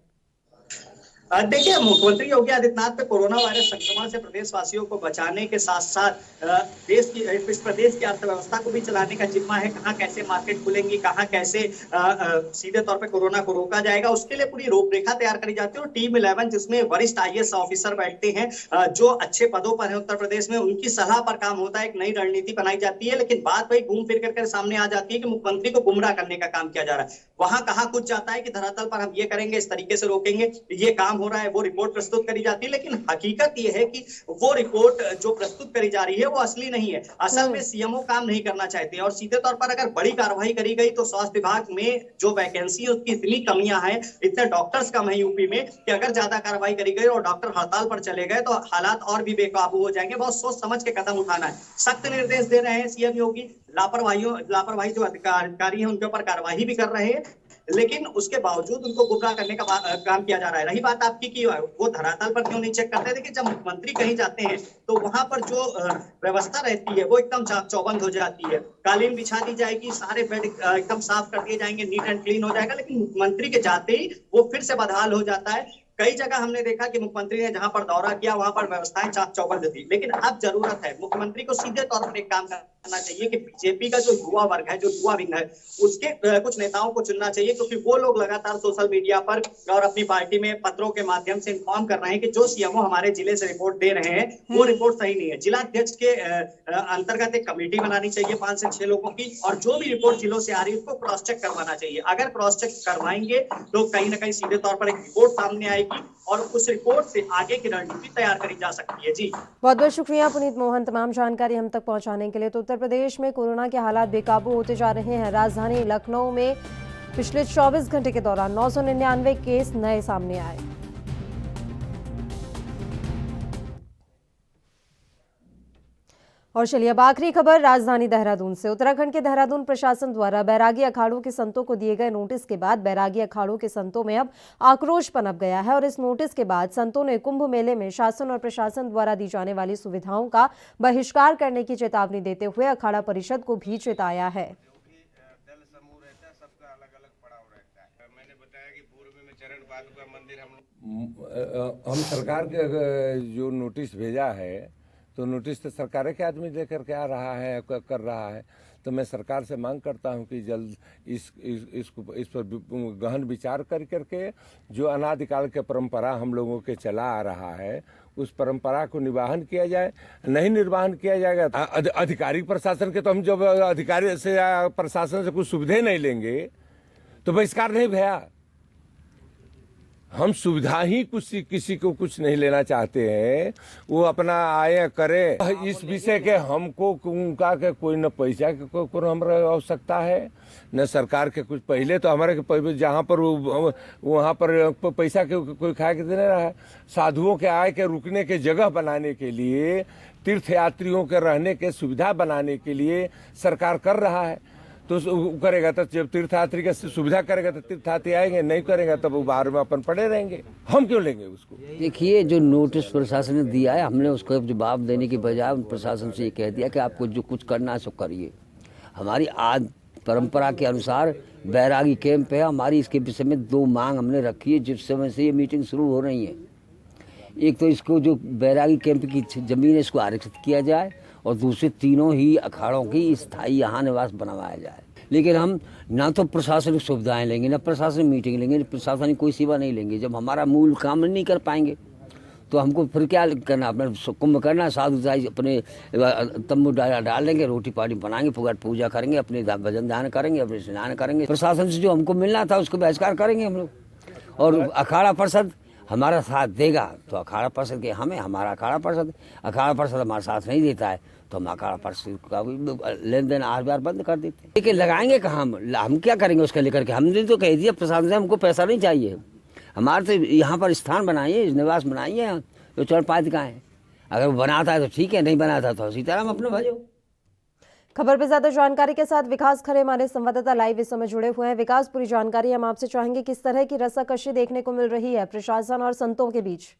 देखिए, मुख्यमंत्री योगी आदित्यनाथ पे कोरोना वायरस संक्रमण से प्रदेशवासियों को बचाने के साथ साथ देश की इस प्रदेश की अर्थव्यवस्था को भी चलाने का जिम्मा है। कहाँ कैसे मार्केट खुलेंगी, कहाँ कैसे सीधे तौर पे कोरोना को रोका जाएगा, उसके लिए पूरी रूपरेखा तैयार करी जाती है। और टीम 11 जिसमें वरिष्ठ IAS ऑफिसर बैठते हैं जो अच्छे पदों पर है उत्तर प्रदेश में, उनकी सलाह पर काम होता है। एक नई रणनीति बनाई जाती है, लेकिन बात वही घूम फिर कर सामने आ जाती है कि मुख्यमंत्री को गुमराह करने का काम किया जा रहा है। वहां कहा कुछ जाता है कि धरातल पर हम ये करेंगे, इस तरीके से रोकेंगे, ये काम हो रहा है, वो रिपोर्ट प्रस्तुत करी जाती है। लेकिन हकीकत ये है कि वो रिपोर्ट जो प्रस्तुत करी जा रही है वो असली नहीं है। असल में सीएमओ काम नहीं करना चाहते हैं। और सीधे तौर पर अगर बड़ी कार्रवाई करी गई तो स्वास्थ्य विभाग में जो वैकेंसी है उसकी इतनी कमियां हैं, इतने डॉक्टर्स कम है यूपी में, कि अगर ज्यादा कार्रवाई करी गई और डॉक्टर हड़ताल पर चले गए तो हालात और भी बेकाबू हो जाएंगे। बहुत सोच समझ के कदम उठाना है। सख्त निर्देश दे रहे हैं सीएम योगी। लापरवाही जो अधिकारी है उनके ऊपर कार्रवाई भी कर रहे हैं, लेकिन उसके बावजूद उनको गुमराह करने का काम किया जा रहा है। रही बात आपकी कि वो धरातल पर क्यों नहीं चेक करते? देखिए, जब मुख्यमंत्री कहीं जाते हैं तो वहां पर जो व्यवस्था रहती है वो एकदम चौबंद हो जाती है। कालीन बिछा दी जाएगी, सारे बेड एकदम साफ कर दिए जाएंगे, नीट एंड क्लीन हो जाएगा। लेकिन मुख्यमंत्री के जाते ही वो फिर से बदहाल हो जाता है। कई जगह हमने देखा कि मुख्यमंत्री ने जहां पर दौरा किया वहां पर व्यवस्थाएं चाक चौबंद थी। लेकिन अब जरूरत है मुख्यमंत्री को सीधे तौर पर एक काम करना चाहिए कि बीजेपी का जो युवा वर्ग है, जो युवा विंग है, उसके कुछ नेताओं को चुनना चाहिए, क्योंकि वो लोग लगातार सोशल मीडिया पर और अपनी पार्टी में पत्रों के माध्यम से इन्फॉर्म कर रहे हैं कि जो सीएमओ हमारे जिले से रिपोर्ट दे रहे हैं वो रिपोर्ट सही नहीं है। जिला अध्यक्ष के अंतर्गत एक कमेटी बनानी चाहिए 5 से 6 लोगों की, और जो भी रिपोर्ट जिलों से आ रही है उसको क्रॉस चेक करवाना चाहिए। अगर क्रॉस चेक करवाएंगे तो कहीं ना कहीं सीधे तौर पर एक रिपोर्ट सामने आएगी और उस रिपोर्ट से आगे की रणनीति तैयार करी जा सकती है। जी बहुत बहुत शुक्रिया पुनीत मोहन तमाम जानकारी हम तक पहुंचाने के लिए। तो उत्तर प्रदेश में कोरोना के हालात बेकाबू होते जा रहे हैं। राजधानी लखनऊ में पिछले 24 घंटे के दौरान 999 केस नए सामने आए। और चलिए अब आखिरी खबर राजधानी देहरादून से। उत्तराखंड के देहरादून प्रशासन द्वारा बैरागी अखाड़ों के संतों को दिए गए नोटिस के बाद बैरागी अखाड़ों के संतों में अब आक्रोश पनप गया है। और इस नोटिस के बाद संतों ने कुंभ मेले में शासन और प्रशासन द्वारा दी जाने वाली सुविधाओं का बहिष्कार करने की चेतावनी देते हुए अखाड़ा परिषद को भी चेताया है। हम सरकार के जो नोटिस भेजा है तो नोटिस तो सरकार के आदमी लेकर के आ रहा है, कर रहा है। तो मैं सरकार से मांग करता हूं कि जल्द इस पर गहन विचार करके जो अनादिकाल के परंपरा हम लोगों के चला आ रहा है उस परंपरा को निर्वाहन किया जाए। नहीं निर्वाहन किया जाएगा अधिकारी प्रशासन के, तो हम जब अधिकारी से प्रशासन से कुछ सुविधाएं नहीं लेंगे तो बहिष्कार नहीं भैया। हम सुविधा ही किसी को कुछ नहीं लेना चाहते हैं, वो अपना आए करे। इस विषय के हमको उनका के कोई न पैसा के कोई हमारे आवश्यकता है न सरकार के कुछ। पहले तो हमारे जहाँ पर वहाँ पर पैसा के कोई खा के देने रहा है। साधुओं के आए के रुकने के जगह बनाने के लिए, तीर्थ यात्रियों के रहने के सुविधा बनाने के लिए सरकार कर रहा है। तो करेगा तो जब तीर्थयात्री का सुविधा करेगा तो तीर्थयात्री आएंगे, नहीं करेगा तब वो बाहर में अपन पड़े रहेंगे। हम क्यों लेंगे उसको? देखिए, जो नोटिस प्रशासन ने दिया है, हमने उसको जवाब देने के बजाय प्रशासन से ये कह दिया कि आपको जो कुछ करना है सो करिए। हमारी आज परंपरा के अनुसार बैरागी कैंप है, हमारी इसके विषय में 2 मांग हमने रखी है जिस समय से ये मीटिंग शुरू हो रही है। एक तो इसको जो बैरागी कैंप की जमीन है इसको आरक्षित किया जाए और दूसरे तीनों ही अखाड़ों की स्थायी यहाँ निवास बनवाया जाए। लेकिन हम ना तो प्रशासनिक सुविधाएं लेंगे, ना प्रशासनिक मीटिंग लेंगे, प्रशासनिक कोई सेवा नहीं लेंगे। जब हमारा मूल काम नहीं कर पाएंगे तो हमको फिर क्या करना? अपना कुंभ करना, साधु साई अपने तंबू डाल लेंगे, रोटी पानी बनाएंगे, फुगट पूजा करेंगे, अपने भजन ध्यान करेंगे, अपने स्नान करेंगे। प्रशासन से जो हमको मिलना था उसको बहिष्कार करेंगे हम लोग। और अखाड़ा परिषद हमारा साथ देगा तो अखाड़ा परिषद के हमारा अखाड़ा परिषद हमारा साथ नहीं देता है तो हम अखाड़ा परिषद का लेन देन आर बंद कर देते हैं। लेकिन लगाएंगे कहाँ? हम क्या करेंगे उसका लेकर के? हमने तो कह दिया प्रशासन से हमको पैसा नहीं चाहिए, हमारे तो यहाँ पर स्थान बनाइए, निवास बनाइए, तो चढ़ पात कहाँ है? अगर वो बनाता है तो ठीक है, नहीं बनाता तो इसी तरह हम अपने भजो। खबर पे ज्यादा जानकारी के साथ विकास खरे हमारे संवाददाता लाइव इस समय जुड़े हुए हैं। विकास, पूरी जानकारी हम आपसे चाहेंगे, किस तरह की रस्साकशी देखने को मिल रही है प्रशासन और संतों के बीच?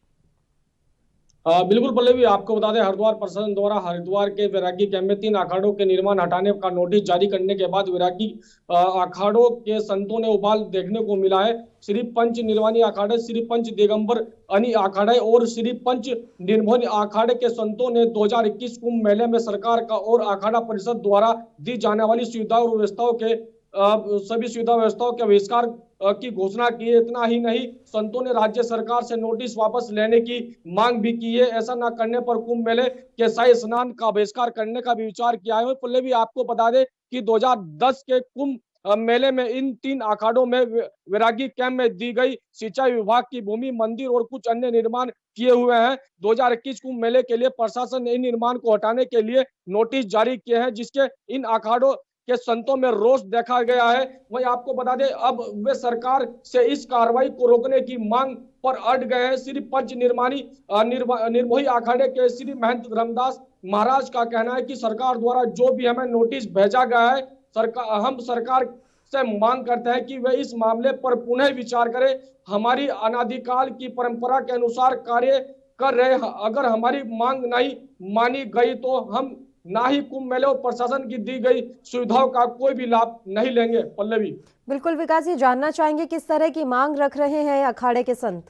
बिल्कुल पल्लवी, आपको बता दें हरिद्वार प्रशासन द्वारा हरिद्वार के वैरागी कैंप में 3 अखाड़ों के निर्माण हटाने का नोटिस जारी करने के बाद वैरागी अखाड़ों के संतों ने उबाल देखने को मिला है। श्री पंच निर्वाणी अखाड़े, श्री पंच दिगंबर अनि अखाड़े और श्री पंच निर्मोही अखाड़े के संतों ने 2021 कुंभ मेले में सरकार का और अखाड़ा परिषद द्वारा दी जाने वाली सुविधाओं और व्यवस्थाओं के सभी सुविधा व्यवस्थाओं के बहिष्कार की घोषणा की है। इतना ही नहीं, संतों ने राज्य सरकार से नोटिस वापस लेने की मांग भी की है। ऐसा न करने पर कुंभ मेले के शाही स्नान का बहिष्कार करने का भी विचार किया है। पहले भी आपको बता दें कि 2010 के कुंभ मेले में इन 3 अखाड़ों में वैरागी कैंप में दी गई सिंचाई विभाग की भूमि, मंदिर और कुछ अन्य निर्माण किए हुए हैं। 2021 कुंभ मेले के लिए प्रशासन ने इन निर्माण को हटाने के लिए नोटिस जारी किए हैं, जिसके इन अखाड़ों के संतों में रोष देखा गया है। वहीं आपको बता दें अब वे सरकार से इस कार्रवाई को रोकने की मांग पर अड़ गए हैं। श्री पंच निर्मोही अखाड़े के श्री महंत धर्मदास महाराज का कहना है कि सरकार द्वारा जो भी हमें नोटिस भेजा गया है, हम सरकार से मांग करते हैं कि वे इस मामले पर पुनः विचार करें। हमारी अनादिकाल की परंपरा के अनुसार कार्य कर रहे, अगर हमारी मांग नहीं मानी गई तो हम ना ही कुंभ मेले और प्रशासन की दी गई सुविधाओं का कोई भी लाभ नहीं लेंगे। पल्लवी, बिल्कुल विकास, ये जानना चाहेंगे किस तरह की मांग रख रहे हैं अखाड़े के संत?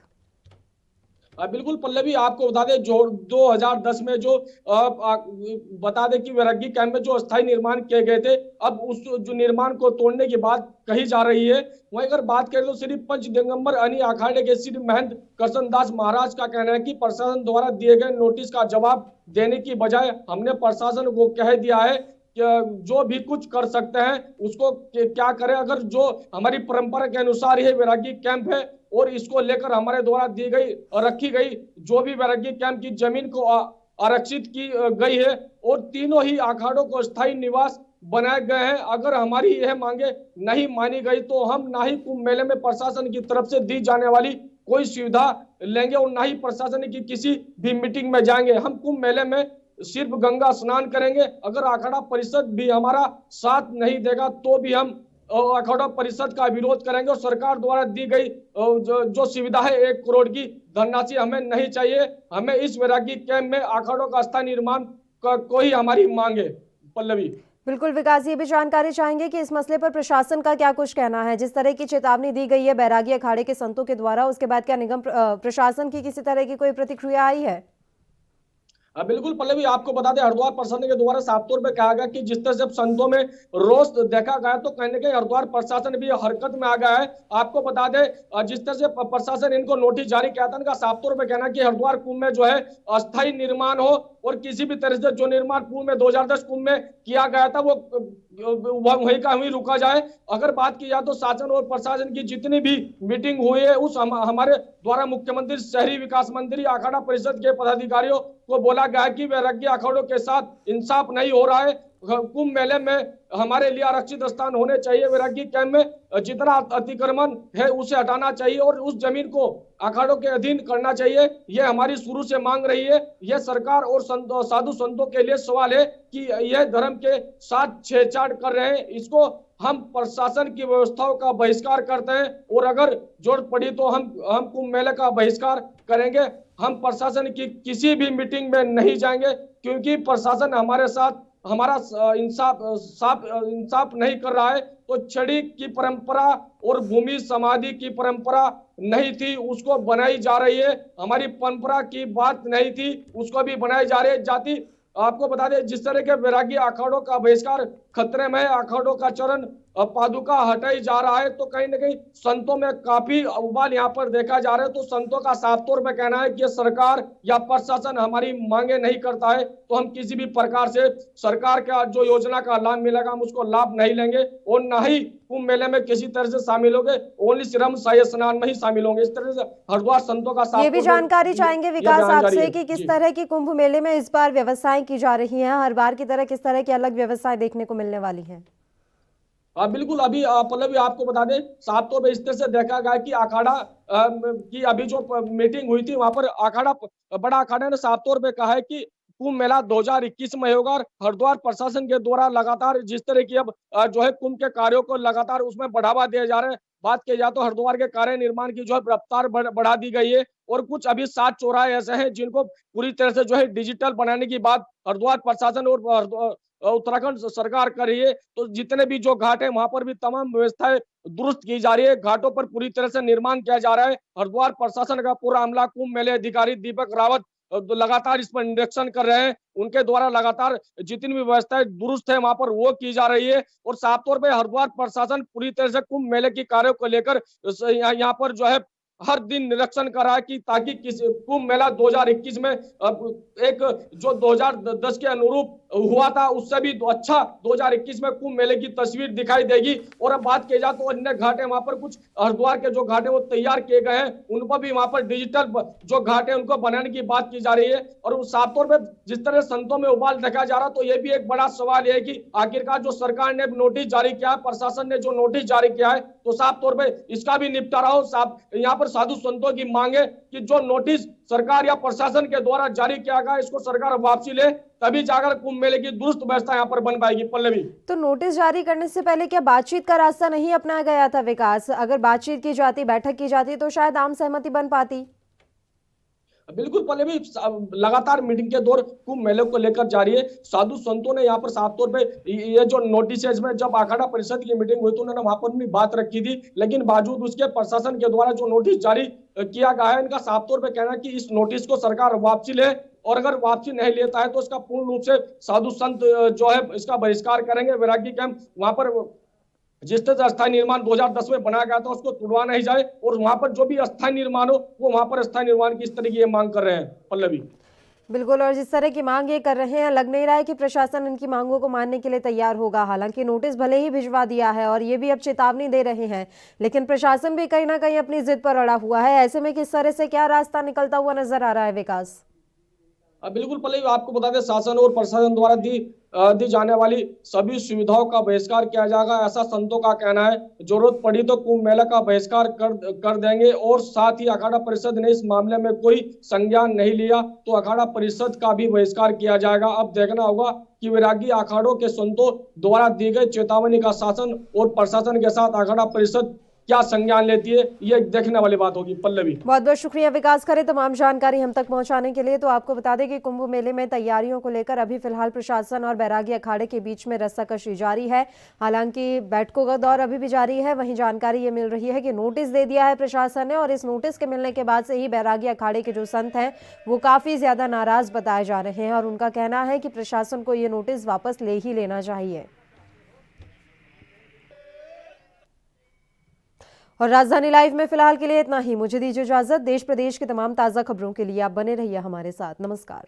बिल्कुल पल्लवी, आपको बता दें जो 2010 में जो बता दें कि वैरागी कैंप में जो अस्थायी निर्माण किए गए थे, अब उस जो निर्माण को तोड़ने की बात कही जा रही है। वहीं अगर बात करें तो श्री पंच दिगंबर अनि अखाड़े के श्री महंत कृष्णदास महाराज का कहना है कि प्रशासन द्वारा दिए गए नोटिस का जवाब देने की बजाय हमने प्रशासन को कह दिया है कि जो भी कुछ कर सकते हैं उसको क्या करें। अगर जो हमारी परंपरा के अनुसार ये वैरागी कैंप है और इसको लेकर हमारे द्वारा दी गई रखी गई जो भी वैरागी कैंप की जमीन को आरक्षित की गई है और तीनों ही अखाड़ों को स्थायी निवास बनाए गए हैं, अगर हमारी यह मांगे नहीं मानी गई तो हम ना ही कुंभ मेले में प्रशासन की तरफ से दी जाने वाली कोई सुविधा लेंगे और ना ही प्रशासन की किसी भी मीटिंग में जाएंगे। हम कुंभ मेले में सिर्फ गंगा स्नान करेंगे। अगर अखाड़ा परिषद भी हमारा साथ नहीं देगा तो भी हम अखाड़ा परिषद का विरोध करेंगे और सरकार द्वारा दी गई जो सुविधा है 1 करोड़ की धनराशि हमें नहीं चाहिए। हमें इस वैरागी कैंप में अखाड़ों का स्थायी निर्माण का कोई हमारी मांग है। पल्लवी, बिल्कुल विकास, ये भी जानकारी चाहेंगे कि इस मसले पर प्रशासन का क्या कुछ कहना है? जिस तरह की चेतावनी दी गई है बैरागी अखाड़े के संतों के द्वारा, उसके बाद क्या निगम प्रशासन की किसी तरह की कोई प्रतिक्रिया आई है? बिल्कुल पल्लवी, आपको बता दें हरिद्वार प्रशासन के द्वारा साफ तौर पे कहा गया कि जिस तरह से अब संतों में रोष देखा गया तो कहीं ना कहीं हरिद्वार प्रशासन भी हरकत में आ गया है। आपको बता दें जिस तरह से प्रशासन इनको नोटिस जारी किया था, इनका साफ तौर पे कहना कि हरिद्वार कुंभ में जो है अस्थायी निर्माण हो और किसी भी तरह से जो निर्माण कुंभ में 2010 कुंभ में किया गया था वो वहीं का वहीं रुका जाए। अगर बात की जाए तो शासन और प्रशासन की जितनी भी मीटिंग हुई है उस हमारे द्वारा मुख्यमंत्री, शहरी विकास मंत्री, अखाड़ा परिषद के पदाधिकारियों को बोला गया है कि वैराग्य अखाड़ों के साथ इंसाफ नहीं हो रहा है। कुंभ मेले में हमारे लिए आरक्षित स्थान होने चाहिए, वैराग्य कैंप में जितना अतिक्रमण है उसे हटाना चाहिए और उस जमीन को अखाड़ों के अधीन करना चाहिए। यह हमारी शुरू से मांग रही है। यह सरकार और साधु संतों के लिए सवाल है कि यह धर्म के साथ छेड़छाड़ कर रहे हैं, इसको हम प्रशासन की व्यवस्थाओं का बहिष्कार करते हैं और अगर जरूरत पड़ी तो हम कुंभ मेले का बहिष्कार करेंगे। हम प्रशासन की किसी भी मीटिंग में नहीं जाएंगे क्योंकि प्रशासन हमारे साथ हमारा इंसाफ नहीं कर रहा है। तो छड़ी की परंपरा और भूमि समाधि की परंपरा नहीं थी, उसको बनाई जा रही है। हमारी परंपरा की बात नहीं थी, उसको भी बनाई जा रही है। जाति आपको बता दें जिस तरह के वैरागी अखाड़ों का बहिष्कार खतरे में है, अखाड़ों का चरण पादुका हटाई जा रहा है तो कहीं ना कहीं संतों में काफी उबाल यहाँ पर देखा जा रहा है। तो संतों का साफ तौर पे कहना है कि सरकार या प्रशासन हमारी मांगे नहीं करता है तो हम किसी भी प्रकार से सरकार का जो योजना का लाभ मिलेगा हम उसको लाभ नहीं लेंगे और ना ही कुंभ मेले में किसी तरह से शामिल होंगे, ओनली सिर्फ शाही स्नान में ही शामिल होंगे। इस तरह से हरिद्वार संतों का ये भी जानकारी चाहेंगे विकास आपसे कि किस तरह की कुंभ मेले में इस बार व्यवस्थाएं की जा रही हैं, हर बार की तरह किस तरह की अलग व्यवस्थाएं देखने को मिलने वाली हैं? बिल्कुल, अभी पल्लवी आपको बता दें साफ तौर पर इस तरह से देखा गया कि अखाड़ा की अभी जो मीटिंग हुई थी वहां पर बड़ा अखाड़ा ने साफ तौर पे कहा है कि कुंभ मेला 2021 में होगा और हरिद्वार प्रशासन के द्वारा लगातार जिस तरह की अब जो है कुंभ के कार्यों को लगातार उसमें बढ़ावा दिया जा रहा है। बात की जाए तो हरिद्वार के कार्य निर्माण की जो है रफ्तार बढ़ा दी गई है और कुछ अभी 7 चौराहे ऐसे हैं जिनको पूरी तरह से जो है डिजिटल बनाने की बात हरिद्वार प्रशासन और उत्तराखंड सरकार कर रही है। तो जितने भी जो घाट है वहां पर भी तमाम व्यवस्थाएं दुरुस्त की जा रही है, घाटों पर पूरी तरह से निर्माण किया जा रहा है। हरिद्वार प्रशासन का पूरा अमला, कुंभ मेले अधिकारी दीपक रावत लगातार इस पर निरीक्षण कर रहे हैं। उनके द्वारा लगातार जितनी भी व्यवस्थाएं दुरुस्त है वहां पर वो की जा रही है और साफ तौर पे हरिद्वार प्रशासन पूरी तरह से कुंभ मेले की कार्यों को लेकर यहाँ पर जो है हर दिन निरीक्षण कर रहा है कि ताकि कुंभ मेला 2021 में एक जो 2010 के अनुरूप हुआ था उससे भी अच्छा 2021 में कुंभ मेले की तस्वीर दिखाई देगी। और अब बात की जाए तो अन्य घाट है वहां पर कुछ हरिद्वार के जो घाट है वो तैयार किए गए हैं, उन पर भी वहां पर डिजिटल जो घाट है उनको बनाने की बात की जा रही है। और साफ तौर पर जिस तरह संतों में उबाल देखा जा रहा तो ये भी एक बड़ा सवाल है कि आखिरकार जो सरकार ने नोटिस जारी किया, प्रशासन ने जो नोटिस जारी किया है तो साफ तौर पर इसका भी निपटारा हो। यहाँ पर साधु संतों की मांग है कि जो नोटिस सरकार या प्रशासन के द्वारा जारी किया गया इसको सरकार वापसी ले, तभी जाकर कुंभ मेले की दुरुस्त व्यवस्था यहाँ पर बन पाएगी। पल्लवी, तो नोटिस जारी करने से पहले क्या बातचीत का रास्ता नहीं अपनाया गया था विकास? अगर बातचीत की जाती, बैठक की जाती तो शायद आम सहमति बन पाती। बिल्कुल पल्लवी, लगातार मीटिंग के दौर कुंभ मेले को लेकर जारी है। साधु संतों ने यहाँ पर साफ तौर पे ये जो नोटिस है इसमें जब अखाड़ा परिषद की मीटिंग हुई तो उन्होंने वहां पर अपनी बात रखी थी, लेकिन बावजूद उसके प्रशासन के द्वारा जो नोटिस जारी किया गया है इनका साफ तौर पे कहना है कि इस नोटिस को सरकार वापसी ले और अगर वापसी नहीं लेता है तो इसका पूर्ण रूप से साधु संत जो है इसका बहिष्कार करेंगे। वैरागी कैंप वहां पर जिस तरह से अस्थायी निर्माण 2010 में बनाया गया था उसको तोड़वा नहीं जाए और वहां पर जो भी अस्थायी निर्माण हो वो वहां पर अस्थायी निर्माण की इस तरह की मांग कर रहे हैं। पल्लवी, बिल्कुल, और जिस तरह की मांग ये कर रहे हैं लग नहीं रहा है कि प्रशासन इनकी मांगों को मानने के लिए तैयार होगा। हालांकि नोटिस भले ही भिजवा दिया है और ये भी अब चेतावनी दे रहे हैं, लेकिन प्रशासन भी कहीं ना कहीं अपनी जिद पर अड़ा हुआ है। ऐसे में किस तरह से क्या रास्ता निकलता हुआ नजर आ रहा है विकास? बिल्कुल पल्लवी, आपको बता दें शासन और प्रशासन द्वारा दी जाने वाली सभी सुविधाओं का बहिष्कार किया जाएगा, ऐसा संतों का कहना है। जरूरत पड़ी तो कुंभ मेला का बहिष्कार कर देंगे और साथ ही अखाड़ा परिषद ने इस मामले में कोई संज्ञान नहीं लिया तो अखाड़ा परिषद का भी बहिष्कार किया जाएगा। अब देखना होगा कि वैरागी अखाड़ों के संतों द्वारा दी गई चेतावनी का शासन और प्रशासन के साथ अखाड़ा परिषद क्या संज्ञान लेती है, ये देखने वाली बात होगी। पल्लवी, बहुत बहुत शुक्रिया विकास करे तमाम जानकारी हम तक पहुंचाने के लिए। तो आपको बता दें कि कुंभ मेले में तैयारियों को लेकर अभी फिलहाल प्रशासन और बैरागी अखाड़े के बीच में रस्साकशी जारी है। हालांकि बैठकों का दौर अभी भी जारी है। वहीं जानकारी ये मिल रही है कि नोटिस दे दिया है प्रशासन ने, और इस नोटिस के मिलने के बाद से ही बैरागी अखाड़े के जो संत हैं वो काफी ज्यादा नाराज बताए जा रहे हैं, और उनका कहना है कि प्रशासन को ये नोटिस वापस ले ही लेना चाहिए। और राजधानी लाइव में फिलहाल के लिए इतना ही। मुझे दीजिए इजाजत। देश प्रदेश की तमाम ताजा खबरों के लिए आप बने रहिए हमारे साथ। नमस्कार।